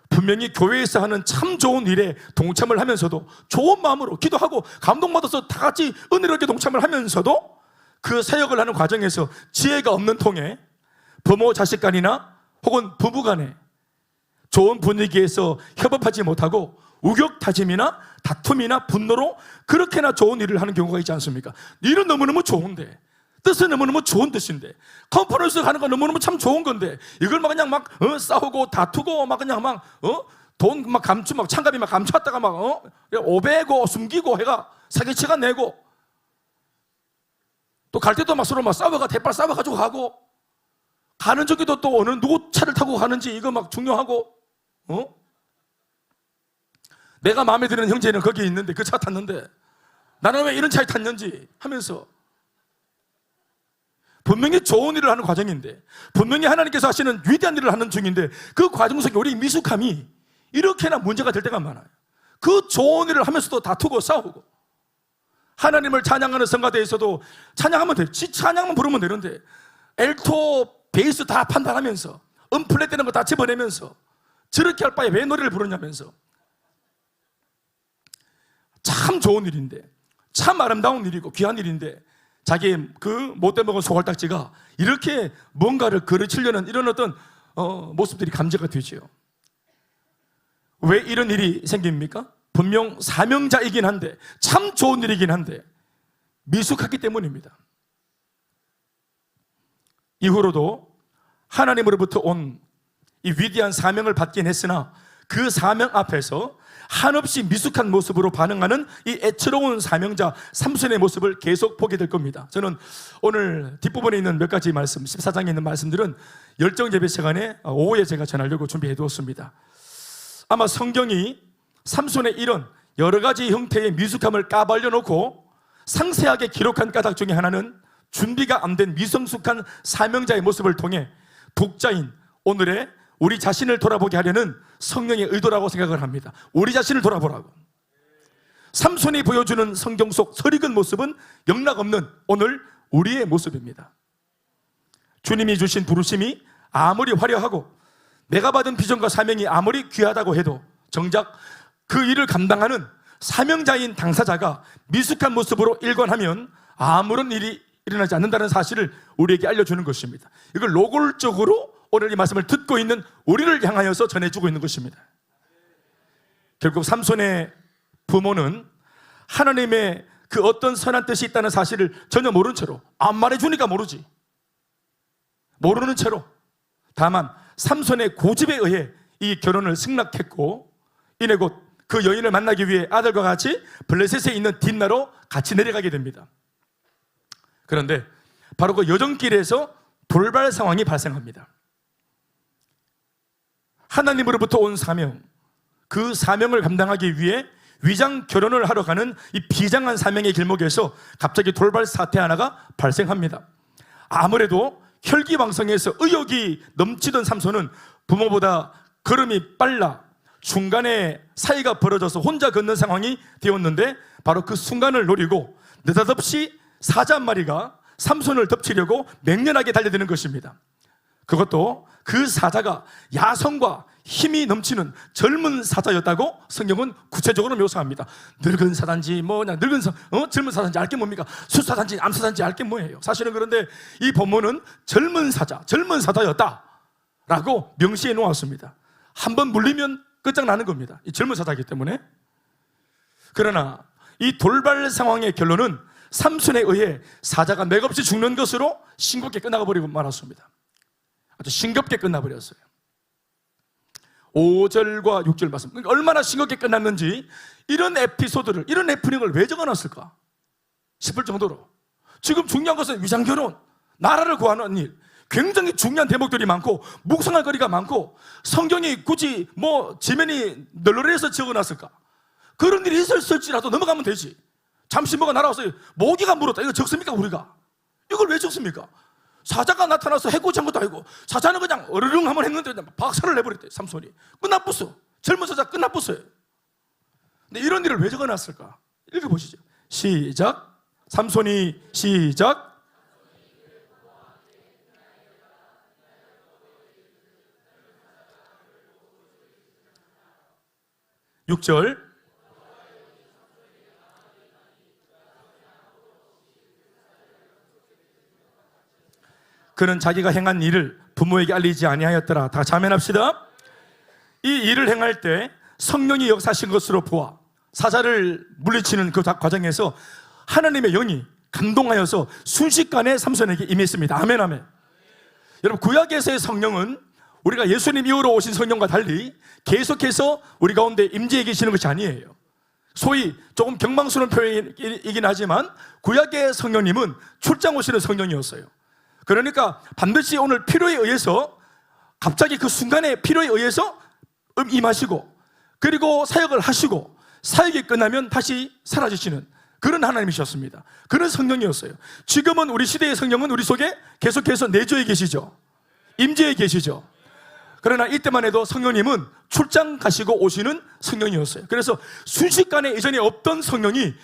Speaker 1: 분명히 교회에서 하는 참 좋은 일에 동참을 하면서도 좋은 마음으로 기도하고 감동받아서 다 같이 은혜롭게 동참을 하면서도 그 사역을 하는 과정에서 지혜가 없는 통에 부모 자식 간이나 혹은 부부 간에 좋은 분위기에서 협업하지 못하고 우격다짐이나 다툼이나 분노로 그렇게나 좋은 일을 하는 경우가 있지 않습니까? 일은 너무너무 좋은데, 뜻은 너무너무 좋은 뜻인데, 컨퍼런스 가는 건 너무너무 참 좋은 건데, 이걸 막 그냥 싸우고 다투고 막 그냥 돈 막 창갑이 막 감춰왔다가 오배고 숨기고 해가 사기치가 내고, 또 갈 때도 막 서로 막 대빨 싸워가지고 가고, 가는 저기도 또 어느 누구 차를 타고 가는지 이거 막 중요하고, 내가 마음에 드는 형제는 거기에 있는데 그 차 탔는데 나는 왜 이런 차에 탔는지 하면서, 분명히 좋은 일을 하는 과정인데, 분명히 하나님께서 하시는 위대한 일을 하는 중인데, 그 과정 속에 우리 미숙함이 이렇게나 문제가 될 때가 많아요. 그 좋은 일을 하면서도 다투고 싸우고, 하나님을 찬양하는 성가대에서도 찬양하면 돼. 찬양만 부르면 되는데 엘토, 베이스 다 판단하면서 플랫 되는 거 다 집어내면서 저렇게 할 바에 왜 노래를 부르냐면서. 참 좋은 일인데, 참 아름다운 일이고 귀한 일인데 자기 그 못돼 먹은 소갈딱지가 이렇게 뭔가를 그르치려는 이런 어떤 모습들이 감지가 되죠. 왜 이런 일이 생깁니까? 분명 사명자이긴 한데, 참 좋은 일이긴 한데 미숙하기 때문입니다. 이후로도 하나님으로부터 온 이 위대한 사명을 받긴 했으나 그 사명 앞에서 한없이 미숙한 모습으로 반응하는 이 애처로운 사명자 삼손의 모습을 계속 보게 될 겁니다. 저는 오늘 뒷부분에 있는 몇 가지 말씀, 14장에 있는 말씀들은 열정 예배 시간에 오후에 제가 전하려고 준비해 두었습니다. 아마 성경이 삼손의 이런 여러 가지 형태의 미숙함을 까발려 놓고 상세하게 기록한 까닭 중에 하나는 준비가 안 된 미성숙한 사명자의 모습을 통해 독자인 오늘의 우리 자신을 돌아보게 하려는 성령의 의도라고 생각을 합니다. 우리 자신을 돌아보라고. 삼손이 보여주는 성경 속 설익은 모습은 영락없는 오늘 우리의 모습입니다. 주님이 주신 부르심이 아무리 화려하고 내가 받은 비전과 사명이 아무리 귀하다고 해도 정작 그 일을 감당하는 사명자인 당사자가 미숙한 모습으로 일관하면 아무런 일이 일어나지 않는다는 사실을 우리에게 알려주는 것입니다. 이걸 노골적으로 오늘 이 말씀을 듣고 있는 우리를 향하여서 전해주고 있는 것입니다. 결국 삼손의 부모는 하나님의 그 어떤 선한 뜻이 있다는 사실을 전혀 모른 채로, 안 말해주니까 모르지, 모르는 채로 다만 삼손의 고집에 의해 이 결혼을 승낙했고, 이내 곧 그 여인을 만나기 위해 아들과 같이 블레셋에 있는 딥나로 같이 내려가게 됩니다. 그런데 바로 그 여정길에서 돌발 상황이 발생합니다. 하나님으로부터 온 사명, 그 사명을 감당하기 위해 위장 결혼을 하러 가는 이 비장한 사명의 길목에서 갑자기 돌발 사태 하나가 발생합니다. 아무래도 혈기왕성해서 의욕이 넘치던 삼손은 부모보다 걸음이 빨라 중간에 사이가 벌어져서 혼자 걷는 상황이 되었는데, 바로 그 순간을 노리고 느닷없이 사자 한 마리가 삼손을 덮치려고 맹렬하게 달려드는 것입니다. 그것도 그 사자가 야성과 힘이 넘치는 젊은 사자였다고 성경은 구체적으로 묘사합니다. 늙은 사자인지 젊은 사자인지 알게 뭡니까? 숫사자인지 암사자인지 알게 뭐예요? 사실은 그런데 이 본문은 젊은 사자였다라고 명시해 놓았습니다. 한번 물리면 끝장나는 겁니다. 이 젊은 사자이기 때문에. 그러나 이 돌발 상황의 결론은 삼손에 의해 사자가 맥없이 죽는 것으로 싱겁게 끝나가 버리고 말았습니다. 아주 싱겁게 끝나버렸어요. 5절과 6절 말씀, 그러니까 얼마나 싱겁게 끝났는지 이런 에피소드를, 이런 해프닝을 왜 적어놨을까 싶을 정도로, 지금 중요한 것은 위장결혼, 나라를 구하는 일, 굉장히 중요한 대목들이 많고 묵상할 거리가 많고, 성경이 굳이 뭐 지면이 널널해서 적어놨을까? 그런 일이 있었을지라도 넘어가면 되지. 잠시 뭐가 날아와서 모기가 물었다, 이거 적습니까? 우리가 이걸 왜 적습니까? 사자가 나타나서 해코지 한 것도 아니고, 사자는 그냥 어르릉 한번 했는데 박살을 내버렸대. 삼손이 끝나뿌어, 젊은 사자 끝나뿌어요. 근데 이런 일을 왜 적어놨을까? 읽어보시죠. 시작. 삼손이, 시작. 6절. 그는 자기가 행한 일을 부모에게 알리지 아니하였더라. 다 자면합시다. 이 일을 행할 때 성령이 역사하신 것으로 보아 사자를 물리치는 그 과정에서 하나님의 영이 감동하여서 순식간에 삼손에게 임했습니다. 아멘, 아멘. 여러분, 구약에서의 성령은 우리가 예수님 이후로 오신 성령과 달리 계속해서 우리 가운데 임재해 계시는 것이 아니에요. 소위 조금 경망스러운 표현이긴 하지만 구약의 성령님은 출장 오시는 성령이었어요. 그러니까 반드시 오늘 필요에 의해서, 갑자기 그 순간에 필요에 의해서 임하시고, 그리고 사역을 하시고, 사역이 끝나면 다시 사라지시는 그런 하나님이셨습니다. 그런 성령이었어요. 지금은 우리 시대의 성령은 우리 속에 계속해서 내주해 계시죠. 임재해 계시죠. 그러나 이때만 해도 성령님은 출장 가시고 오시는 성령이었어요. 그래서 순식간에 이전에 없던 성령이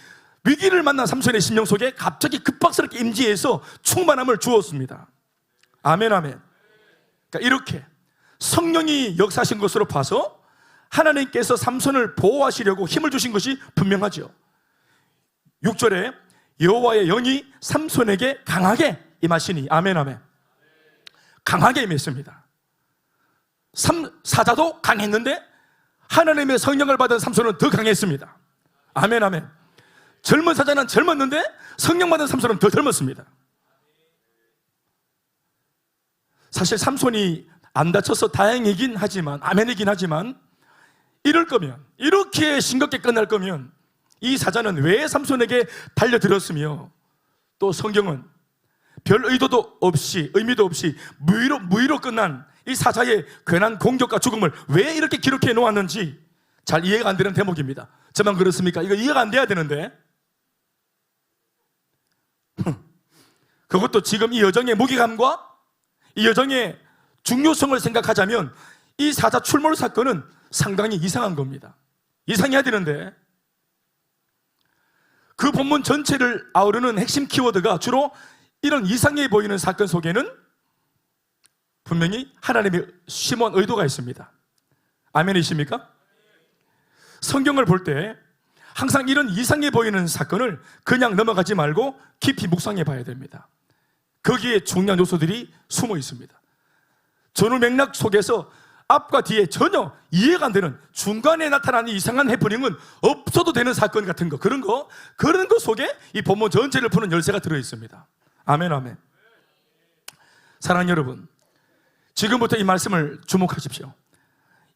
Speaker 1: 위기를 만난 삼손의 심령 속에 갑자기 급박스럽게 임재해서 충만함을 주었습니다. 아멘, 아멘. 그러니까 이렇게 성령이 역사하신 것으로 봐서 하나님께서 삼손을 보호하시려고 힘을 주신 것이 분명하죠. 6절에 여호와의 영이 삼손에게 강하게 임하시니, 아멘, 아멘. 강하게 임했습니다. 사자도 강했는데 하나님의 성령을 받은 삼손은 더 강했습니다. 아멘, 아멘. 젊은 사자는 젊었는데 성령 받은 삼손은 더 젊었습니다. 사실 삼손이 안 다쳐서 다행이긴 하지만, 아멘이긴 하지만, 이럴 거면, 이렇게 싱겁게 끝날 거면 이 사자는 왜 삼손에게 달려들었으며, 또 성경은 별 의도도 없이, 의미도 없이 무의로 끝난 이 사자의 괜한 공격과 죽음을 왜 이렇게 기록해 놓았는지 잘 이해가 안 되는 대목입니다. 저만 그렇습니까? 이거 이해가 안 돼야 되는데, 그것도 지금 이 여정의 무게감과 이 여정의 중요성을 생각하자면 이 사자 출몰 사건은 상당히 이상한 겁니다. 이상해야 되는데, 그 본문 전체를 아우르는 핵심 키워드가 주로 이런 이상해 보이는 사건 속에는 분명히 하나님의 심오한 의도가 있습니다. 아멘이십니까? 성경을 볼 때 항상 이런 이상해 보이는 사건을 그냥 넘어가지 말고 깊이 묵상해 봐야 됩니다. 거기에 중요한 요소들이 숨어 있습니다. 전후 맥락 속에서 앞과 뒤에 전혀 이해가 안 되는, 중간에 나타나는 이상한 해프닝은 없어도 되는 사건 같은 거, 그런 거 속에 이 본문 전체를 푸는 열쇠가 들어 있습니다. 아멘, 아멘. 사랑하는 여러분, 지금부터 이 말씀을 주목하십시오.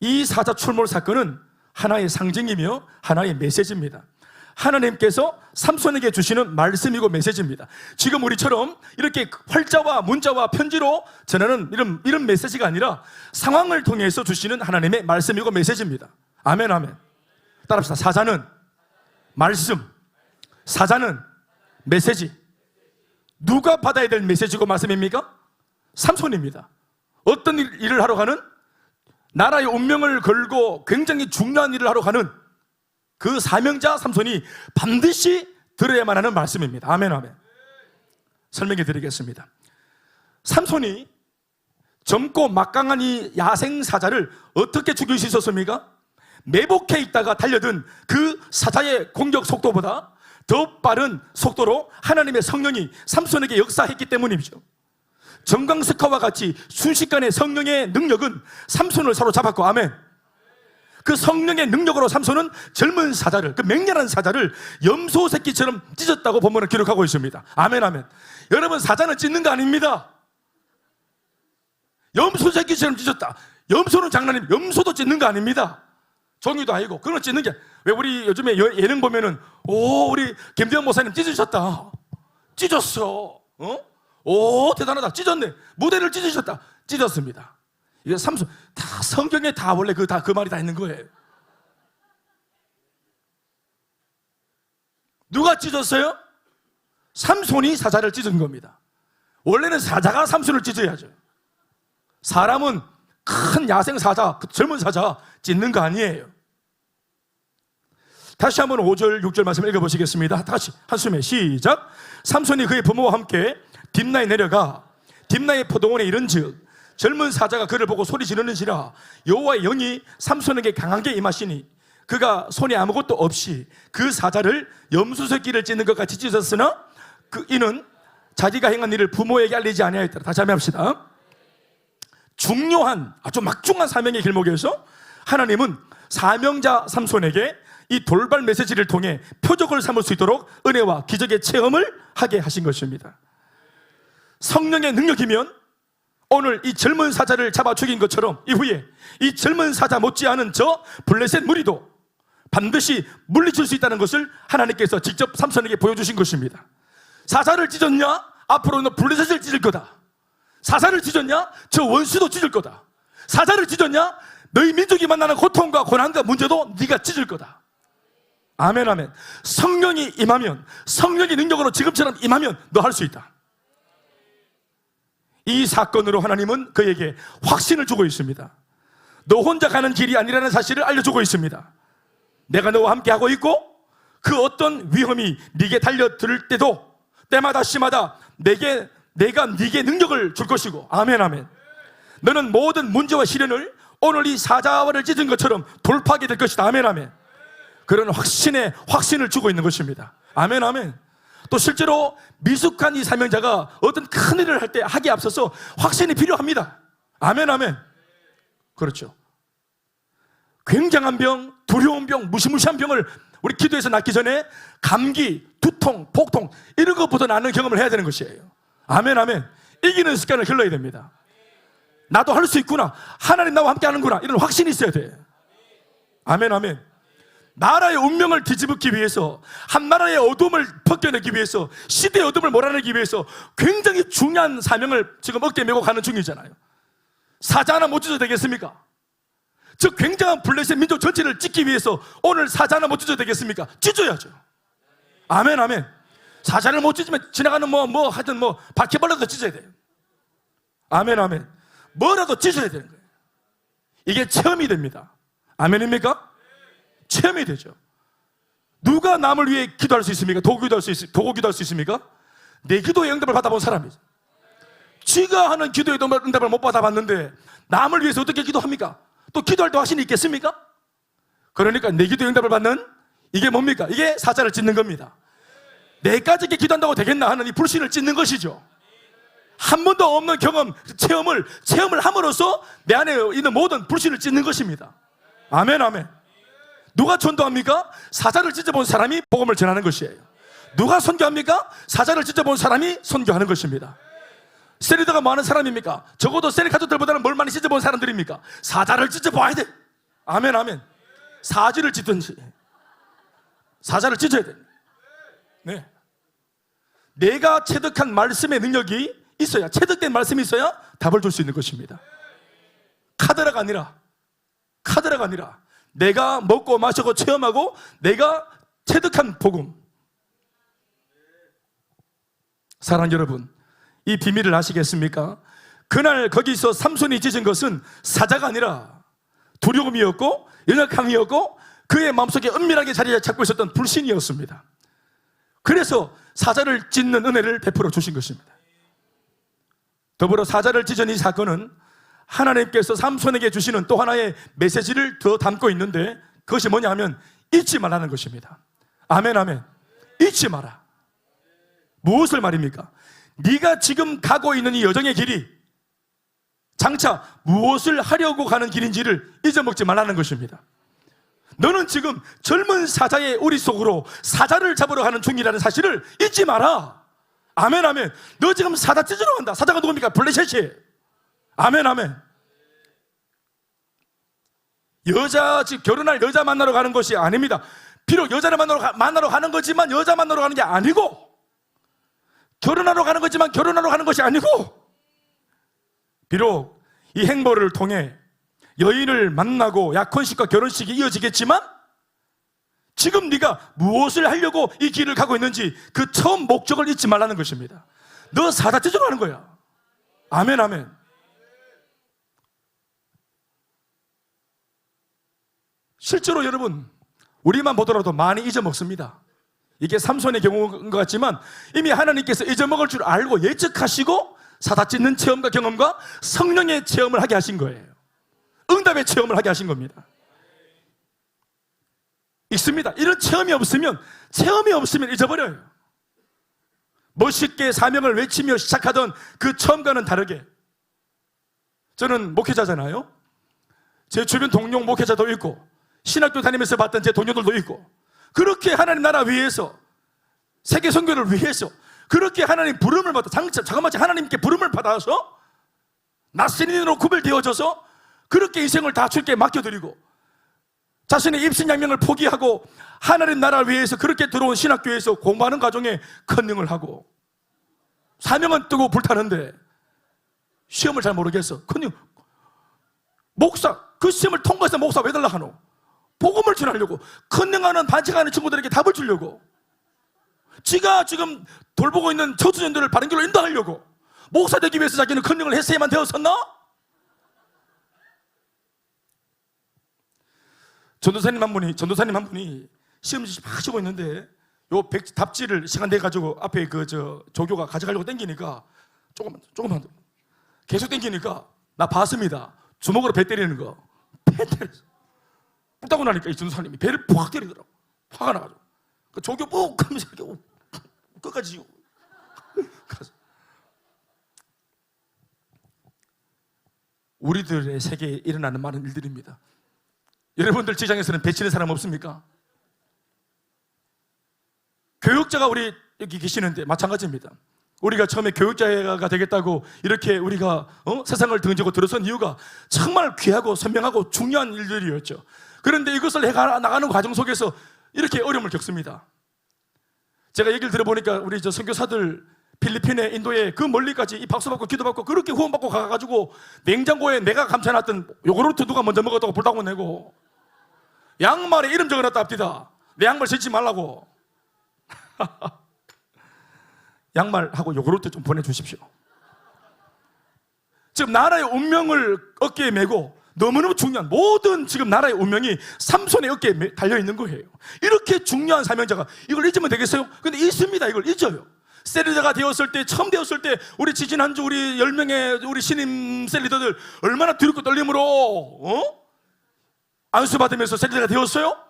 Speaker 1: 이 사자 출몰 사건은 하나의 상징이며 하나의 메시지입니다. 하나님께서 삼손에게 주시는 말씀이고 메시지입니다. 지금 우리처럼 이렇게 활자와 문자와 편지로 전하는 이런 메시지가 아니라 상황을 통해서 주시는 하나님의 말씀이고 메시지입니다. 아멘, 아멘. 따라합시다. 사자는 말씀, 사자는 메시지. 누가 받아야 될 메시지고 말씀입니까? 삼손입니다. 어떤 일을 하러 가는, 나라의 운명을 걸고 굉장히 중요한 일을 하러 가는 그 사명자 삼손이 반드시 들어야만 하는 말씀입니다. 아멘, 아멘. 설명해 드리겠습니다. 삼손이 젊고 막강한 이 야생 사자를 어떻게 죽일 수 있었습니까? 매복해 있다가 달려든 그 사자의 공격 속도보다 더 빠른 속도로 하나님의 성령이 삼손에게 역사했기 때문이죠. 정강석화와 같이 순식간에 성령의 능력은 삼손을 사로잡았고, 아멘. 그 성령의 능력으로 삼손은 젊은 사자를, 그 맹렬한 사자를 염소 새끼처럼 찢었다고 본문을 기록하고 있습니다. 아멘, 아멘. 여러분, 사자는 찢는 거 아닙니다. 염소 새끼처럼 찢었다. 염소는 장난입니다. 염소도 찢는 거 아닙니다. 종이도 아니고 그런 거 찢는 게, 왜 우리 요즘에 예능 보면은 우리 김대현 목사님 찢으셨다, 찢었어, 오 대단하다, 찢었네, 무대를 찢으셨다, 찢었습니다. 이게 삼손, 다 성경에 다 원래 그 말이 다 있는 거예요. 누가 찢었어요? 삼손이 사자를 찢은 겁니다. 원래는 사자가 삼손을 찢어야죠. 사람은 큰 야생 사자, 젊은 사자 찢는 거 아니에요. 다시 한번 5절 6절 말씀 읽어보시겠습니다. 다시 한숨에 시작. 삼손이 그의 부모와 함께 딥나에 내려가 딥나의 포도원에 이른즉 젊은 사자가 그를 보고 소리 지르는지라 여호와의 영이 삼손에게 강하게 임하시니 그가 손에 아무것도 없이 그 사자를 염소 새끼를 찢는 것 같이 찢었으나 이는 자기가 행한 일을 부모에게 알리지 아니하였더라. 다시 한번 합시다. 중요한, 아주 막중한 사명의 길목에서 하나님은 사명자 삼손에게 이 돌발 메시지를 통해 표적을 삼을 수 있도록 은혜와 기적의 체험을 하게 하신 것입니다. 성령의 능력이면 오늘 이 젊은 사자를 잡아 죽인 것처럼 이후에 이 젊은 사자 못지않은 저 블레셋 무리도 반드시 물리칠 수 있다는 것을 하나님께서 직접 삼손에게 보여주신 것입니다. 사자를 찢었냐? 앞으로는 블레셋을 찢을 거다. 사자를 찢었냐? 저 원수도 찢을 거다. 사자를 찢었냐? 너희 민족이 만나는 고통과 고난과 문제도 네가 찢을 거다. 아멘, 아멘. 성령이 임하면, 성령의 능력으로 지금처럼 임하면 너 할 수 있다. 이 사건으로 하나님은 그에게 확신을 주고 있습니다. 너 혼자 가는 길이 아니라는 사실을 알려주고 있습니다. 내가 너와 함께 하고 있고 그 어떤 위험이 네게 달려들 때도 때마다 시마다 내가 네게 능력을 줄 것이고, 아멘, 아멘. 너는 모든 문제와 시련을 오늘 이 사자와를 찢은 것처럼 돌파하게 될 것이다. 아멘, 아멘. 그런 확신을 주고 있는 것입니다. 아멘, 아멘. 또 실제로 미숙한 이 사명자가 어떤 큰 일을 할 때 하기에 앞서서 확신이 필요합니다. 아멘, 아멘. 그렇죠. 굉장한 병, 두려운 병, 무시무시한 병을 우리 기도에서 낫기 전에 감기, 두통, 복통 이런 것보다 낫는 경험을 해야 되는 것이에요. 아멘, 아멘. 이기는 습관을 길러야 됩니다. 나도 할 수 있구나, 하나님 나와 함께 하는구나, 이런 확신이 있어야 돼. 아멘, 아멘. 나라의 운명을 뒤집기 위해서, 한 나라의 어둠을 벗겨내기 위해서, 시대의 어둠을 몰아내기 위해서 굉장히 중요한 사명을 지금 어깨에 메고 가는 중이잖아요. 사자 하나 못 찢어도 되겠습니까? 저 굉장한 블레셋 민족 전체를 찢기 위해서 오늘 사자 하나 못 찢어도 되겠습니까? 찢어야죠. 아멘, 아멘. 사자를 못 찢으면 지나가는 하여튼 바퀴벌레도 찢어야 돼요. 아멘, 아멘. 뭐라도 찢어야 되는 거예요. 이게 체험이 됩니다. 아멘입니까? 체험이 되죠. 누가 남을 위해 기도할 수 있습니까? 도구 기도할 수 있습니까? 내 기도의 응답을 받아본 사람이죠. 지가 하는 기도의 응답을 못 받아봤는데 남을 위해서 어떻게 기도합니까? 또 기도할 때 확신이 있겠습니까? 그러니까 내 기도의 응답을 받는, 이게 뭡니까? 이게 사자를 찢는 겁니다. 내까지 이렇게 기도한다고 되겠나 하는 이 불신을 찢는 것이죠. 한 번도 없는 체험을 함으로써 내 안에 있는 모든 불신을 찢는 것입니다. 아멘, 아멘. 누가 전도합니까? 사자를 찢어본 사람이 복음을 전하는 것이에요. 누가 선교합니까? 사자를 찢어본 사람이 선교하는 것입니다. 세리더가 뭐 하는 사람입니까? 적어도 세리 가족들보다는 뭘 많이 찢어본 사람들입니까? 사자를 찢어봐야 돼. 아멘, 아멘. 사지를 찢든지 사자를 찢어야 돼. 네. 내가 체득한 말씀의 능력이 있어야, 체득된 말씀이 있어야 답을 줄 수 있는 것입니다. 카드라가 아니라 내가 먹고 마시고 체험하고 내가 체득한 복음. 사랑하는 여러분, 이 비밀을 아시겠습니까? 그날 거기서 삼손이 찢은 것은 사자가 아니라 두려움이었고 연약함이었고 그의 마음속에 은밀하게 자리 잡고 있었던 불신이었습니다. 그래서 사자를 찢는 은혜를 베풀어 주신 것입니다. 더불어 사자를 찢은 이 사건은 하나님께서 삼손에게 주시는 또 하나의 메시지를 더 담고 있는데, 그것이 뭐냐 하면 잊지 말라는 것입니다. 아멘, 아멘. 잊지 마라. 무엇을 말입니까? 네가 지금 가고 있는 이 여정의 길이 장차 무엇을 하려고 가는 길인지를 잊어먹지 말라는 것입니다. 너는 지금 젊은 사자의 우리 속으로 사자를 잡으러 가는 중이라는 사실을 잊지 마라. 아멘, 아멘. 너 지금 사자 찢으러 간다. 사자가 누굽니까? 블레셋이. 아멘, 아멘. 여자, 즉 결혼할 여자 만나러 가는 것이 아닙니다. 비록 여자를 만나러 가는 거지만 여자 만나러 가는 게 아니고, 결혼하러 가는 거지만 결혼하러 가는 것이 아니고, 비록 이 행보를 통해 여인을 만나고 약혼식과 결혼식이 이어지겠지만, 지금 네가 무엇을 하려고 이 길을 가고 있는지 그 처음 목적을 잊지 말라는 것입니다. 너 사자 찢으러 가는 거야. 아멘, 아멘. 실제로 여러분, 우리만 보더라도 많이 잊어먹습니다. 이게 삼손의 경우인 것 같지만 이미 하나님께서 잊어먹을 줄 알고 예측하시고 사다 찢는 체험과 경험과 성령의 체험을 하게 하신 거예요. 응답의 체험을 하게 하신 겁니다. 있습니다. 이런 체험이 없으면 잊어버려요. 멋있게 사명을 외치며 시작하던 그 처음과는 다르게, 저는 목회자잖아요. 제 주변 동료 목회자도 있고 신학교 다니면서 봤던 제 동료들도 있고, 그렇게 하나님 나라 위해서, 세계 선교를 위해서 그렇게 하나님 부름을 받아, 자그마치 하나님께 부름을 받아서 낯선인으로 구별되어져서 그렇게 인생을 다 주께 맡겨드리고 자신의 입신양명을 포기하고 하나님 나라를 위해서 그렇게 들어온 신학교에서 공부하는 과정에 컨닝을 하고, 사명은 뜨고 불타는데 시험을 잘 모르겠어. 컨닝, 목사, 그 시험을 통과해서 목사 왜 달라 하노? 복음을 전하려고, 컨닝하는 반칙하는 친구들에게 답을 주려고, 지가 지금 돌보고 있는 저수전들을 바른 길로 인도하려고, 목사 되기 위해서 자기는 컨닝을 했어야만 되었었나? 전도사님 한 분이 시험지 하시고 있는데 요 답지를 시간 돼가지고 앞에 조교가 가져가려고 땡기니까 조금만 계속 땡기니까 나 봤습니다. 주먹으로 배 때리는 거. 배 때렸어. 뿔따고 나니까 이 전도사님이 배를 푹 때리더라고. 화가 나가지고 그 조교 푹 하면서 이렇게 끝까지 지고 우리들의 세계에 일어나는 많은 일들입니다. 여러분들 직장에서는 배치는 사람 없습니까? 교육자가 우리 여기 계시는데 마찬가지입니다. 우리가 처음에 교육자가 되겠다고 이렇게 우리가 세상을 등지고 들어선 이유가 정말 귀하고 선명하고 중요한 일들이었죠. 그런데 이것을 해나가는 과정 속에서 이렇게 어려움을 겪습니다. 제가 얘기를 들어보니까 우리 선교사들 필리핀에, 인도에 그 멀리까지 이 박수받고 기도받고 그렇게 후원받고 가가지고 냉장고에 내가 감춰놨던 요구르트 누가 먼저 먹었다고 불타고 내고, 양말에 이름 적어놨다 합디다. 내 양말 신지 말라고. 양말하고 요구르트 좀 보내주십시오. 지금 나라의 운명을 어깨에 메고 너무너무 중요한 모든 지금 나라의 운명이 삼손의 어깨에 달려있는 거예요. 이렇게 중요한 사명자가 이걸 잊으면 되겠어요? 근데 잊습니다. 이걸 잊어요. 셀리더가 되었을 때, 처음 되었을 때 우리 지지난주 우리 10명의 우리 신임 셀리더들 얼마나 두렵고 떨림으로 안수받으면서 셀리더가 되었어요?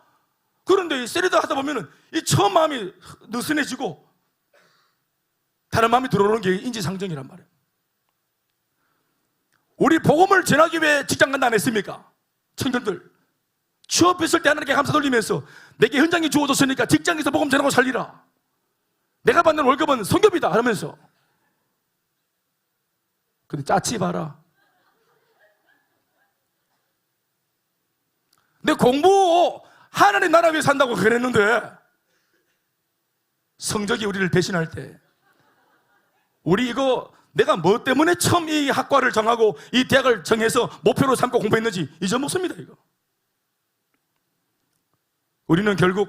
Speaker 1: 그런데 이 셀리더 하다 보면은 이 처음 마음이 느슨해지고 다른 마음이 들어오는 게 인지상정이란 말이에요. 우리 복음을 전하기 위해 직장 간다 안 했습니까? 청년들 취업했을 때 하나님께 감사 돌리면서 내게 현장이 주어졌으니까 직장에서 복음 전하고 살리라. 내가 받는 월급은 성교비다 하면서. 근데 짜치 봐라. 내 공부 하나님 나라 위해 산다고 그랬는데 성적이 우리를 배신할 때, 우리 이거 내가 뭐 때문에 처음 이 학과를 정하고 이 대학을 정해서 목표로 삼고 공부했는지 잊어먹습니다. 이거 우리는 결국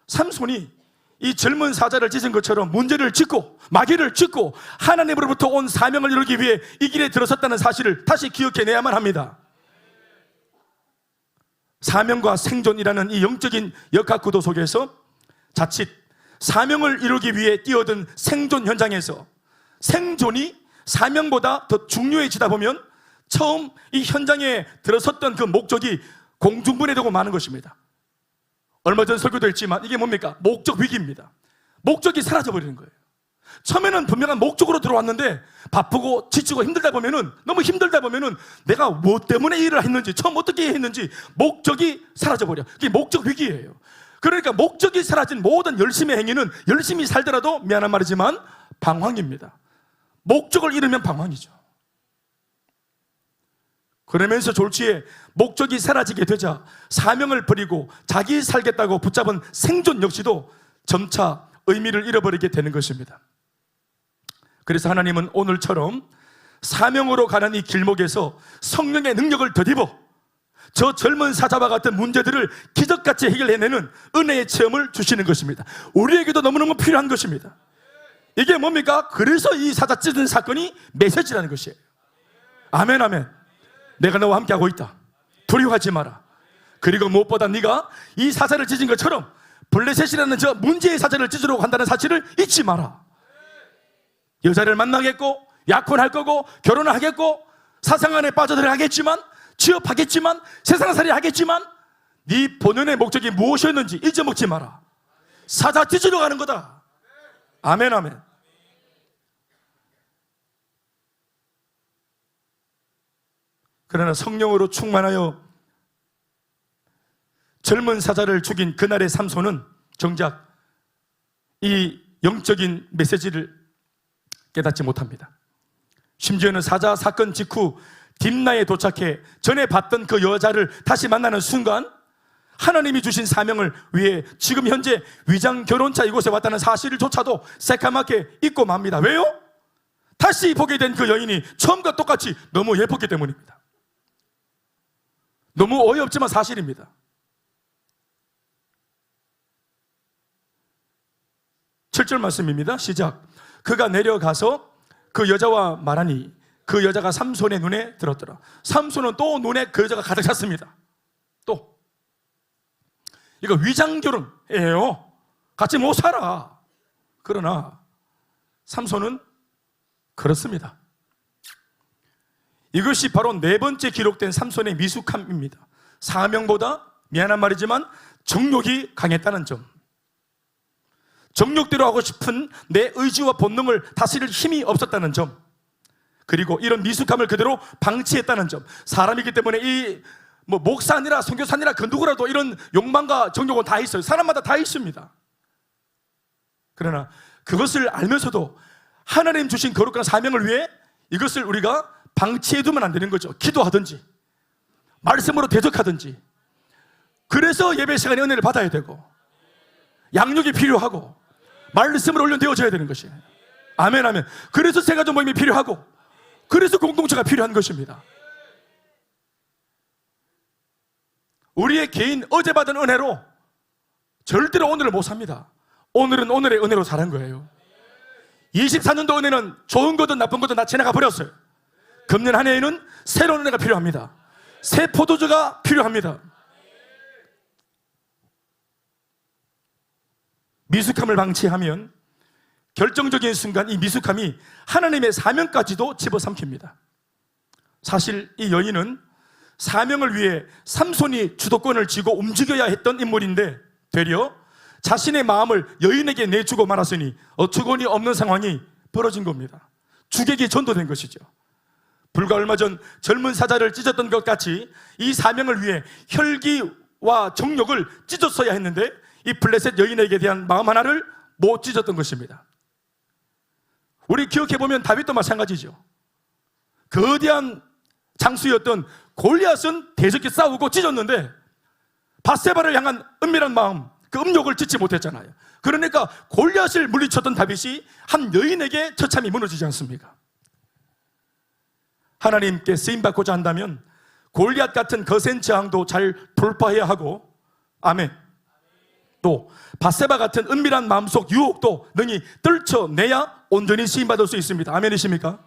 Speaker 1: 삼손이 이 젊은 사자를 찢은 것처럼 문제를 짓고 마귀를 찢고 하나님으로부터 온 사명을 이루기 위해 이 길에 들어섰다는 사실을 다시 기억해내야만 합니다. 사명과 생존이라는 이 영적인 역학구도 속에서 자칫 사명을 이루기 위해 뛰어든 생존 현장에서 생존이 사명보다 더 중요해지다 보면 처음 이 현장에 들어섰던 그 목적이 공중분해되고 마는 것입니다. 얼마 전 설교도 했지만 이게 뭡니까? 목적 위기입니다. 목적이 사라져버리는 거예요. 처음에는 분명한 목적으로 들어왔는데 바쁘고 지치고 힘들다 보면은, 너무 힘들다 보면은 내가 뭐 때문에 일을 했는지, 처음 어떻게 했는지 목적이 사라져버려. 그게 목적 위기예요. 그러니까 목적이 사라진 모든 열심의 행위는 열심히 살더라도 미안한 말이지만 방황입니다. 목적을 잃으면 방황이죠. 그러면서 졸지에 목적이 사라지게 되자 사명을 버리고 자기 살겠다고 붙잡은 생존 역시도 점차 의미를 잃어버리게 되는 것입니다. 그래서 하나님은 오늘처럼 사명으로 가는 이 길목에서 성령의 능력을 덧입어 저 젊은 사자와 같은 문제들을 기적같이 해결해내는 은혜의 체험을 주시는 것입니다. 우리에게도 너무너무 필요한 것입니다. 이게 뭡니까? 그래서 이 사자 찢은 사건이 메시지라는 것이에요. 아멘, 아멘. 내가 너와 함께하고 있다. 두려워하지 마라. 그리고 무엇보다 네가 이 사자를 찢은 것처럼 블레셋이라는 저 문제의 사자를 찢으러 간다는 사실을 잊지 마라. 여자를 만나겠고 약혼할 거고 결혼을 하겠고 사상 안에 빠져들어가겠지만 취업하겠지만 세상살이 하겠지만 네 본연의 목적이 무엇이었는지 잊어먹지 마라. 사자 찢으러 가는 거다. 아멘, 아멘. 그러나 성령으로 충만하여 젊은 사자를 죽인 그날의 삼손은 정작 이 영적인 메시지를 깨닫지 못합니다. 심지어는 사자 사건 직후 딥나에 도착해 전에 봤던 그 여자를 다시 만나는 순간 하나님이 주신 사명을 위해 지금 현재 위장 결혼차 이곳에 왔다는 사실조차도 새까맣게 잊고 맙니다. 왜요? 다시 보게 된 그 여인이 처음과 똑같이 너무 예뻤기 때문입니다. 너무 어이없지만 사실입니다. 7절 말씀입니다. 시작. 그가 내려가서 그 여자와 말하니 그 여자가 삼손의 눈에 들었더라. 삼손은 또 눈에 그 여자가 가득 찼습니다. 또 이거 위장결혼이에요. 같이 못 살아. 그러나 삼손은 그렇습니다. 이것이 바로 네 번째 기록된 삼손의 미숙함입니다. 사명보다 미안한 말이지만 정욕이 강했다는 점, 정욕대로 하고 싶은 내 의지와 본능을 다스릴 힘이 없었다는 점, 그리고 이런 미숙함을 그대로 방치했다는 점. 사람이기 때문에 이 목사니라 선교사니라 그 누구라도 이런 욕망과 정욕은 다 있어요. 사람마다 다 있습니다. 그러나 그것을 알면서도 하나님 주신 거룩한 사명을 위해 이것을 우리가 방치해두면 안 되는 거죠. 기도하든지 말씀으로 대적하든지. 그래서 예배 시간에 은혜를 받아야 되고 양육이 필요하고 말씀을 올려내어져야 되는 것이에요. 아멘, 아멘. 그래서 세가족 모임이 필요하고 그래서 공동체가 필요한 것입니다. 우리의 개인 어제 받은 은혜로 절대로 오늘을 못 삽니다. 오늘은 오늘의 은혜로 사는 거예요. 24년도 은혜는 좋은 거든 나쁜 거든 다 지나가 버렸어요. 금년 한 해에는 새로운 은혜가 필요합니다. 새 포도주가 필요합니다. 미숙함을 방치하면 결정적인 순간 이 미숙함이 하나님의 사명까지도 집어삼킵니다. 사실 이 여인은 사명을 위해 삼손이 주도권을 쥐고 움직여야 했던 인물인데 되려 자신의 마음을 여인에게 내주고 말았으니 어처구니 없는 상황이 벌어진 겁니다. 주객이 전도된 것이죠. 불과 얼마 전 젊은 사자를 찢었던 것 같이 이 사명을 위해 혈기와 정욕을 찢었어야 했는데 이 블레셋 여인에게 대한 마음 하나를 못 찢었던 것입니다. 우리 기억해보면 다윗도 마찬가지죠. 거대한 장수였던 골리앗은 대적에 싸우고 찢었는데 밧세바를 향한 은밀한 마음, 그 음욕을 찢지 못했잖아요. 그러니까 골리앗을 물리쳤던 다윗이 한 여인에게 처참히 무너지지 않습니까? 하나님께 쓰임받고자 한다면 골리앗 같은 거센 저항도 잘 돌파해야 하고, 아멘. 또 밧세바 같은 은밀한 마음속 유혹도 능히 떨쳐내야 온전히 쓰임받을 수 있습니다. 아멘이십니까?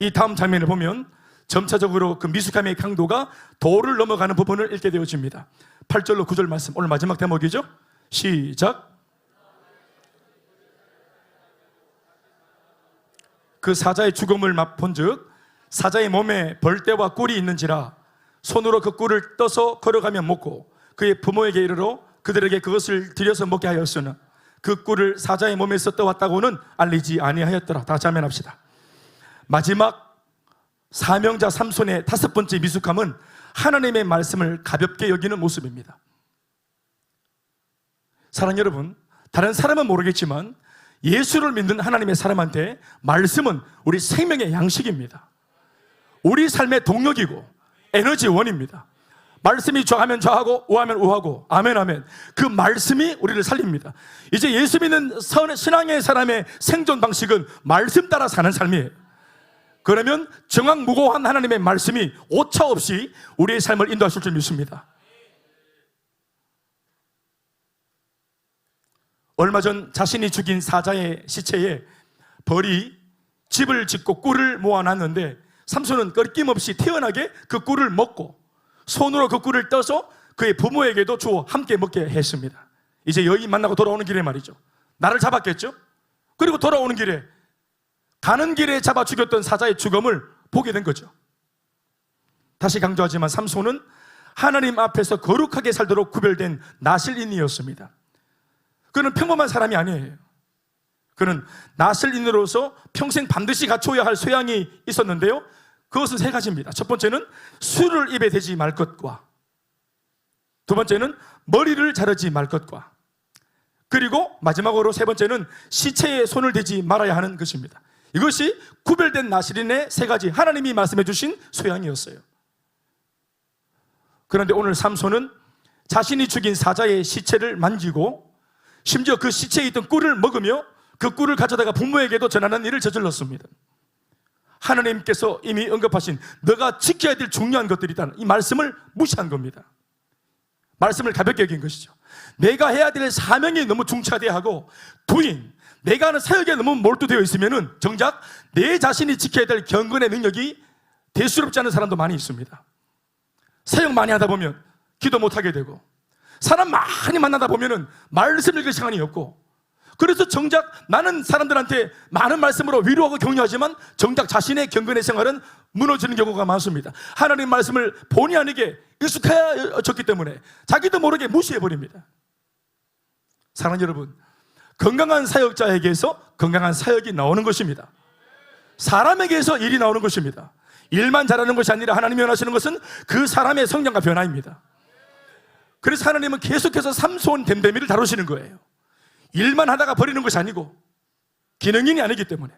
Speaker 1: 이 다음 장면을 보면 점차적으로 그 미숙함의 강도가 도를 넘어가는 부분을 읽게 되어집니다. 8절로 9절 말씀, 오늘 마지막 대목이죠. 시작. 그 사자의 죽음을 맛본즉 사자의 몸에 벌떼와 꿀이 있는지라 손으로 그 꿀을 떠서 걸어가며 먹고 그의 부모에게 이르러 그들에게 그것을 들여서 먹게 하였으나 그 꿀을 사자의 몸에서 떠왔다고는 알리지 아니하였더라. 다 자면합시다. 마지막 사명자 삼손의 5번째 미숙함은 하나님의 말씀을 가볍게 여기는 모습입니다. 사랑하는 여러분, 다른 사람은 모르겠지만 예수를 믿는 하나님의 사람한테 말씀은 우리 생명의 양식입니다. 우리 삶의 동력이고 에너지원입니다. 말씀이 좌하면 좌하고 우하면 우하고, 아멘 아멘. 그 말씀이 우리를 살립니다. 이제 예수 믿는 신앙의 사람의 생존 방식은 말씀 따라 사는 삶이에요. 그러면 정확무고한 하나님의 말씀이 오차 없이 우리의 삶을 인도하실 줄 믿습니다. 얼마 전 자신이 죽인 사자의 시체에 벌이 집을 짓고 꿀을 모아놨는데 삼손은 꺾임없이 태연하게 그 꿀을 먹고 손으로 그 꿀을 떠서 그의 부모에게도 주어 함께 먹게 했습니다. 이제 여인 만나고 돌아오는 길에 말이죠. 나를 잡았겠죠? 그리고 돌아오는 길에, 가는 길에 잡아 죽였던 사자의 죽음을 보게 된 거죠. 다시 강조하지만 삼손은 하나님 앞에서 거룩하게 살도록 구별된 나실인이었습니다. 그는 평범한 사람이 아니에요. 그는 나실인으로서 평생 반드시 갖춰야 할 소양이 있었는데요, 그것은 3가지입니다. 첫 번째는 술을 입에 대지 말 것과, 두 번째는 머리를 자르지 말 것과, 그리고 마지막으로 3번째는 시체에 손을 대지 말아야 하는 것입니다. 이것이 구별된 나실인의 3가지 하나님이 말씀해 주신 소양이었어요. 그런데 오늘 삼손은 자신이 죽인 사자의 시체를 만지고 심지어 그 시체에 있던 꿀을 먹으며 그 꿀을 가져다가 부모에게도 전하는 일을 저질렀습니다. 하나님께서 이미 언급하신 너가 지켜야 될 중요한 것들이 있다는 이 말씀을 무시한 겁니다. 말씀을 가볍게 여긴 것이죠. 내가 해야 될 사명이 너무 중차대하고 부인, 내가 하는 사역에 너무 몰두되어 있으면 정작 내 자신이 지켜야 될 경건의 능력이 대수롭지 않은 사람도 많이 있습니다. 사역 많이 하다 보면 기도 못하게 되고, 사람 많이 만나다 보면 말씀 읽을 시간이 없고, 그래서 정작 나는 사람들한테 많은 말씀으로 위로하고 격려하지만 정작 자신의 경건의 생활은 무너지는 경우가 많습니다. 하나님 말씀을 본의 아니게 익숙해졌기 때문에 자기도 모르게 무시해버립니다. 사랑하는 여러분, 건강한 사역자에게서 건강한 사역이 나오는 것입니다. 사람에게서 일이 나오는 것입니다. 일만 잘하는 것이 아니라 하나님이 원하시는 것은 그 사람의 성장과 변화입니다. 그래서 하나님은 계속해서 삼손 댐댐이를 다루시는 거예요. 일만 하다가 버리는 것이 아니고 기능인이 아니기 때문에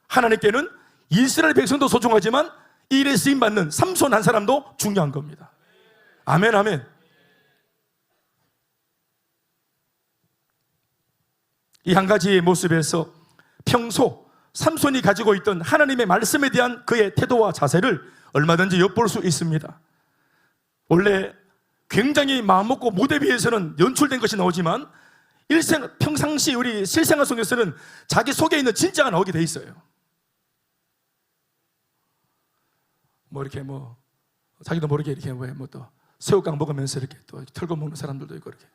Speaker 1: 하나님께는 이스라엘 백성도 소중하지만 이 일에 쓰임받는 삼손 한 사람도 중요한 겁니다. 아멘 아멘. 이 한 가지의 모습에서 평소 삼손이 가지고 있던 하나님의 말씀에 대한 그의 태도와 자세를 얼마든지 엿볼 수 있습니다. 원래 굉장히 마음먹고 무대 위에서는 연출된 것이 나오지만 평상시 우리 실생활 속에서는 자기 속에 있는 진짜가 나오게 돼 있어요. 이렇게 자기도 모르게 이렇게 또 새우깡 먹으면서 이렇게 또 털고 먹는 사람들도 있고 이렇게.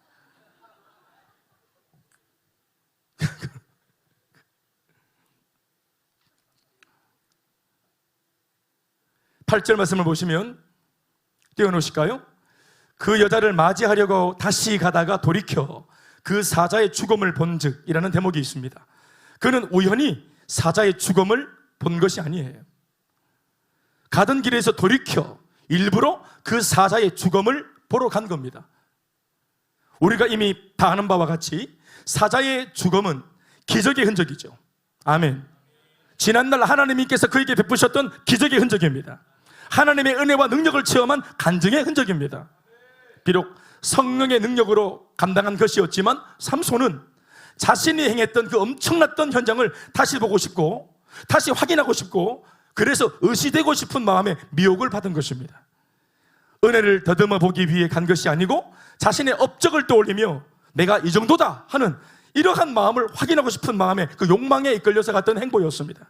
Speaker 1: 8절 말씀을 보시면 띄워놓으실까요? 그 여자를 맞이하려고 다시 가다가 돌이켜 그 사자의 죽음을 본즉 이라는 대목이 있습니다. 그는 우연히 사자의 죽음을 본 것이 아니에요. 가던 길에서 돌이켜 일부러 그 사자의 죽음을 보러 간 겁니다. 우리가 이미 다 아는 바와 같이 사자의 죽음은 기적의 흔적이죠. 아멘. 지난날 하나님께서 그에게 베푸셨던 기적의 흔적입니다. 하나님의 은혜와 능력을 체험한 간증의 흔적입니다. 비록 성령의 능력으로 감당한 것이었지만 삼손은 자신이 행했던 그 엄청났던 현장을 다시 보고 싶고 다시 확인하고 싶고 그래서 의시되고 싶은 마음에 미혹을 받은 것입니다. 은혜를 더듬어 보기 위해 간 것이 아니고 자신의 업적을 떠올리며 내가 이 정도다 하는 이러한 마음을 확인하고 싶은 마음에 그 욕망에 이끌려서 갔던 행보였습니다.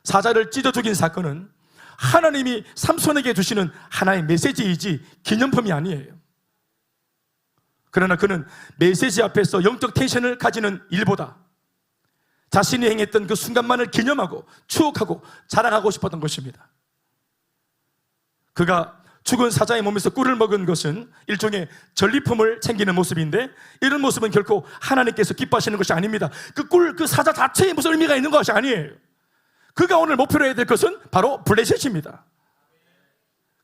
Speaker 1: 사자를 찢어 죽인 사건은 하나님이 삼손에게 주시는 하나의 메시지이지 기념품이 아니에요. 그러나 그는 메시지 앞에서 영적 텐션을 가지는 일보다 자신이 행했던 그 순간만을 기념하고 추억하고 자랑하고 싶었던 것입니다. 그가 죽은 사자의 몸에서 꿀을 먹은 것은 일종의 전리품을 챙기는 모습인데, 이런 모습은 결코 하나님께서 기뻐하시는 것이 아닙니다. 그 사자 자체에 무슨 의미가 있는 것이 아니에요. 그가 오늘 목표로 해야 될 것은 바로 블레셋입니다.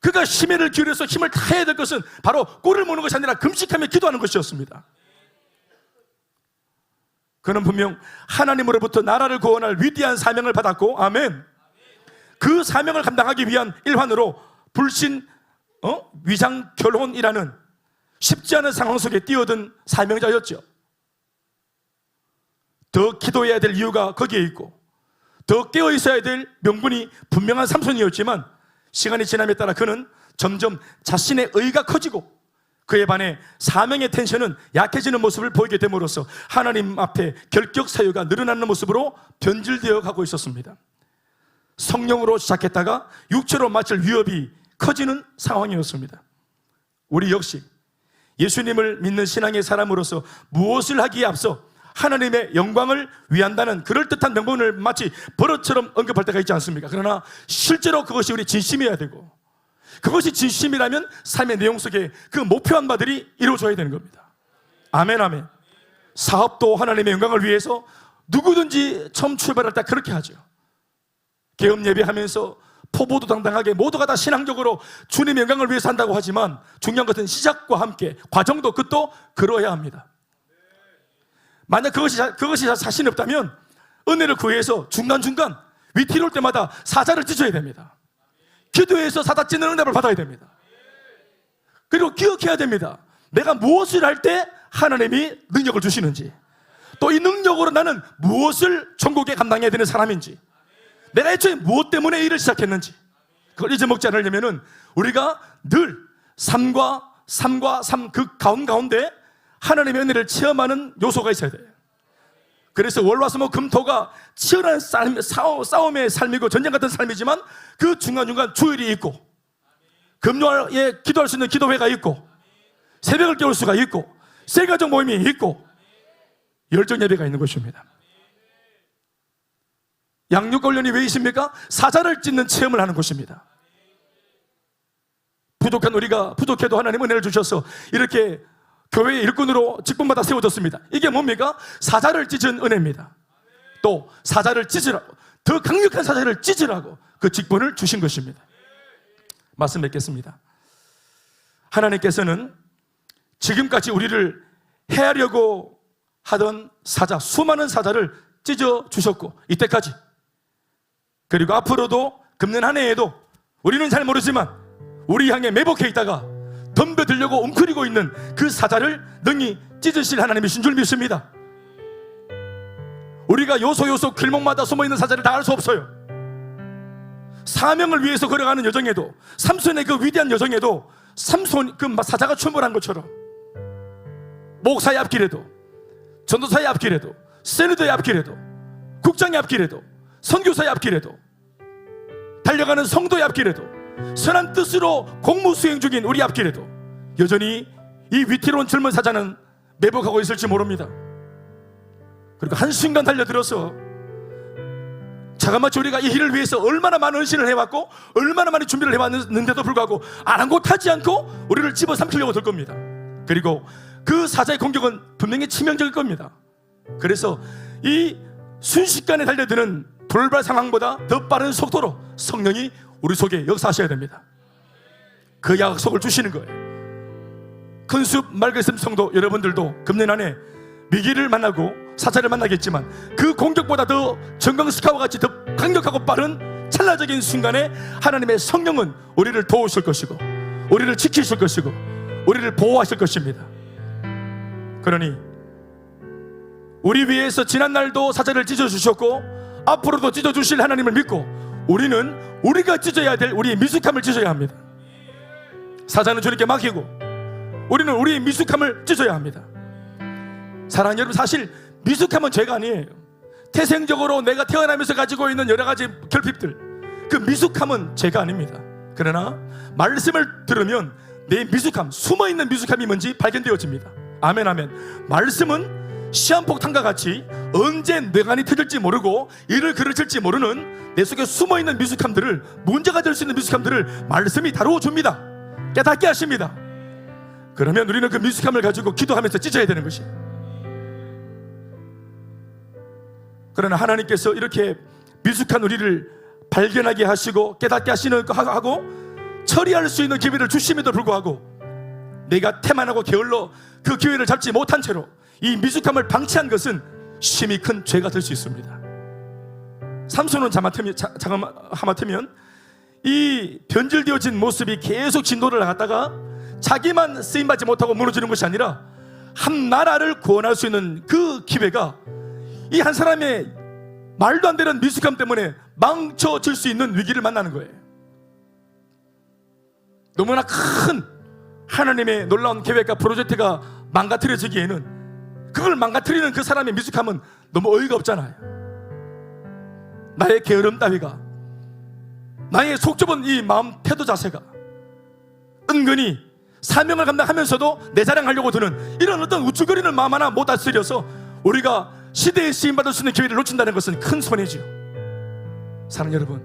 Speaker 1: 그가 심혈을 기울여서 힘을 다해야 될 것은 바로 꿀을 먹는 것이 아니라 금식하며 기도하는 것이었습니다. 그는 분명 하나님으로부터 나라를 구원할 위대한 사명을 받았고, 아멘. 그 사명을 감당하기 위한 일환으로 불신 위장 결혼이라는 쉽지 않은 상황 속에 뛰어든 사명자였죠. 더 기도해야 될 이유가 거기에 있고, 더 깨어 있어야 될 명분이 분명한 삼손이었지만, 시간이 지남에 따라 그는 점점 자신의 의가 커지고 그에 반해 사명의 텐션은 약해지는 모습을 보이게 됨으로써 하나님 앞에 결격 사유가 늘어나는 모습으로 변질되어 가고 있었습니다. 성령으로 시작했다가 육체로 맞을 위협이 커지는 상황이었습니다. 우리 역시 예수님을 믿는 신앙의 사람으로서 무엇을 하기에 앞서 하나님의 영광을 위한다는 그럴듯한 명분을 마치 버릇처럼 언급할 때가 있지 않습니까? 그러나 실제로 그것이 우리 진심이어야 되고, 그것이 진심이라면 삶의 내용 속에 그 목표한 바들이 이루어져야 되는 겁니다. 아멘, 아멘. 사업도 하나님의 영광을 위해서 누구든지 처음 출발할 때 그렇게 하죠. 개업 예배하면서 포부도 당당하게 모두가 다 신앙적으로 주님의 영광을 위해서 한다고 하지만, 중요한 것은 시작과 함께 과정도 끝도 그러해야 합니다. 만약 그것이 자신이 없다면 은혜를 구해서 중간중간 위태로울 올 때마다 사자를 찢어야 됩니다. 기도해서 사자 찢는 은혜를 받아야 됩니다. 그리고 기억해야 됩니다. 내가 무엇을 할 때 하나님이 능력을 주시는지, 또 이 능력으로 나는 무엇을 전국에 감당해야 되는 사람인지, 내가 애초에 무엇 때문에 일을 시작했는지, 그걸 잊어먹지 않으려면 우리가 늘 삶과 삶 그 가운데 하나님의 은혜를 체험하는 요소가 있어야 돼요. 그래서 월화수목 금토가 치열한 싸움의 삶이고 전쟁 같은 삶이지만, 그 중간중간 주일이 있고, 금요일에 기도할 수 있는 기도회가 있고, 새벽을 깨울 수가 있고, 세가족 모임이 있고, 열정 예배가 있는 것입니다. 양육훈련이 왜 있습니까? 사자를 찢는 체험을 하는 것입니다. 부족한 우리가 부족해도 하나님 은혜를 주셔서 이렇게 교회의 일꾼으로 직분받아 세워졌습니다. 이게 뭡니까? 사자를 찢은 은혜입니다. 또 사자를 찢으라고, 더 강력한 사자를 찢으라고 그 직분을 주신 것입니다. 말씀 맺겠습니다. 하나님께서는 지금까지 우리를 해하려고 하던 사자, 수많은 사자를 찢어 주셨고, 이때까지, 그리고 앞으로도 금년 한 해에도 우리는 잘 모르지만 우리 향해 매복해 있다가 덤벼들려고 웅크리고 있는 그 사자를 능히 찢으실 하나님이신 줄 믿습니다. 우리가 요소 길목마다 숨어있는 사자를 다 알 수 없어요. 사명을 위해서 걸어가는 여정에도, 삼손의 그 위대한 여정에도 그 사자가 출몰한 것처럼, 목사의 앞길에도, 전도사의 앞길에도, 세너더의 앞길에도, 국장의 앞길에도, 선교사의 앞길에도, 달려가는 성도의 앞길에도, 선한 뜻으로 공무 수행 중인 우리 앞길에도 여전히 이 위태로운 젊은 사자는 매복하고 있을지 모릅니다. 그리고 한순간 달려들어서 자그마치 우리가 이 일을 위해서 얼마나 많은 헌신을 해왔고 얼마나 많은 준비를 해왔는데도 불구하고 아랑곳하지 않고 우리를 집어삼키려고 들 겁니다. 그리고 그 사자의 공격은 분명히 치명적일 겁니다. 그래서 이 순식간에 달려드는 돌발 상황보다 더 빠른 속도로 성령이 우리 속에 역사하셔야 됩니다. 그 약속을 주시는 거예요. 큰숲 말그슴 성도 여러분들도 금년 안에 미기를 만나고 사자를 만나겠지만, 그 공격보다 더 전광스카와 같이 더 강력하고 빠른 찰나적인 순간에 하나님의 성령은 우리를 도우실 것이고, 우리를 지키실 것이고, 우리를 보호하실 것입니다. 그러니 우리 위해서 지난날도 사자를 찢어주셨고 앞으로도 찢어주실 하나님을 믿고, 우리는 우리가 찢어야 될 우리의 미숙함을 찢어야 합니다. 사자는 주님께 맡기고 우리는 우리의 미숙함을 찢어야 합니다. 사랑하는 여러분, 사실 미숙함은 죄가 아니에요. 태생적으로 내가 태어나면서 가지고 있는 여러 가지 결핍들, 그 미숙함은 죄가 아닙니다. 그러나 말씀을 들으면 내 미숙함, 숨어있는 미숙함이 뭔지 발견되어집니다. 아멘, 아멘. 말씀은 시한폭탄과 같이 언제 뇌관이 터질지 모르고 이를 그르칠지 모르는 내 속에 숨어있는 미숙함들을, 문제가 될 수 있는 미숙함들을 말씀이 다루어 줍니다. 깨닫게 하십니다. 그러면 우리는 그 미숙함을 가지고 기도하면서 찢어야 되는 것이. 그러나 하나님께서 이렇게 미숙한 우리를 발견하게 하시고 깨닫게 하시는 하고 처리할 수 있는 기회를 주심에도 불구하고 내가 태만하고 게을러 그 기회를 잡지 못한 채로 이 미숙함을 방치한 것은 심히 큰 죄가 될 수 있습니다. 삼손은 하마터면 이 변질되어진 모습이 계속 진도를 나갔다가 자기만 쓰임받지 못하고 무너지는 것이 아니라 한 나라를 구원할 수 있는 그 기회가 이 한 사람의 말도 안 되는 미숙함 때문에 망쳐질 수 있는 위기를 만나는 거예요. 너무나 큰 하나님의 놀라운 계획과 프로젝트가 망가뜨려지기에는 그걸 망가뜨리는 그 사람의 미숙함은 너무 어이가 없잖아요. 나의 게으름 따위가, 나의 속 좁은 이 마음 태도 자세가 은근히 사명을 감당하면서도 내 자랑하려고 드는 이런 어떤 우쭐거리는 마음 하나 못 다스려서 우리가 시대에 쓰임받을 수 있는 기회를 놓친다는 것은 큰 손해죠. 사랑하는 여러분,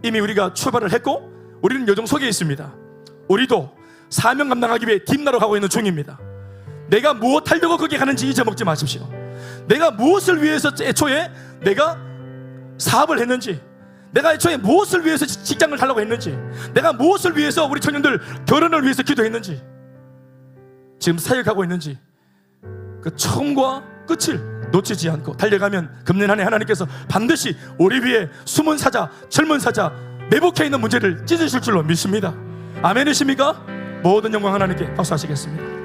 Speaker 1: 이미 우리가 출발을 했고 우리는 여정 속에 있습니다. 우리도 사명 감당하기 위해 뒷나로 가고 있는 중입니다. 내가 무엇 하려고 거기 가는지 잊어먹지 마십시오. 내가 무엇을 위해서 애초에 내가 사업을 했는지, 내가 애초에 무엇을 위해서 직장을 가려고 했는지, 내가 무엇을 위해서 우리 청년들 결혼을 위해서 기도했는지, 지금 사역하고 있는지 그 처음과 끝을 놓치지 않고 달려가면 금년 한 해 하나님께서 반드시 우리 위해 숨은 사자, 젊은 사자, 매복해 있는 문제를 찢으실 줄로 믿습니다. 아멘이십니까? 모든 영광 하나님께 박수하시겠습니다.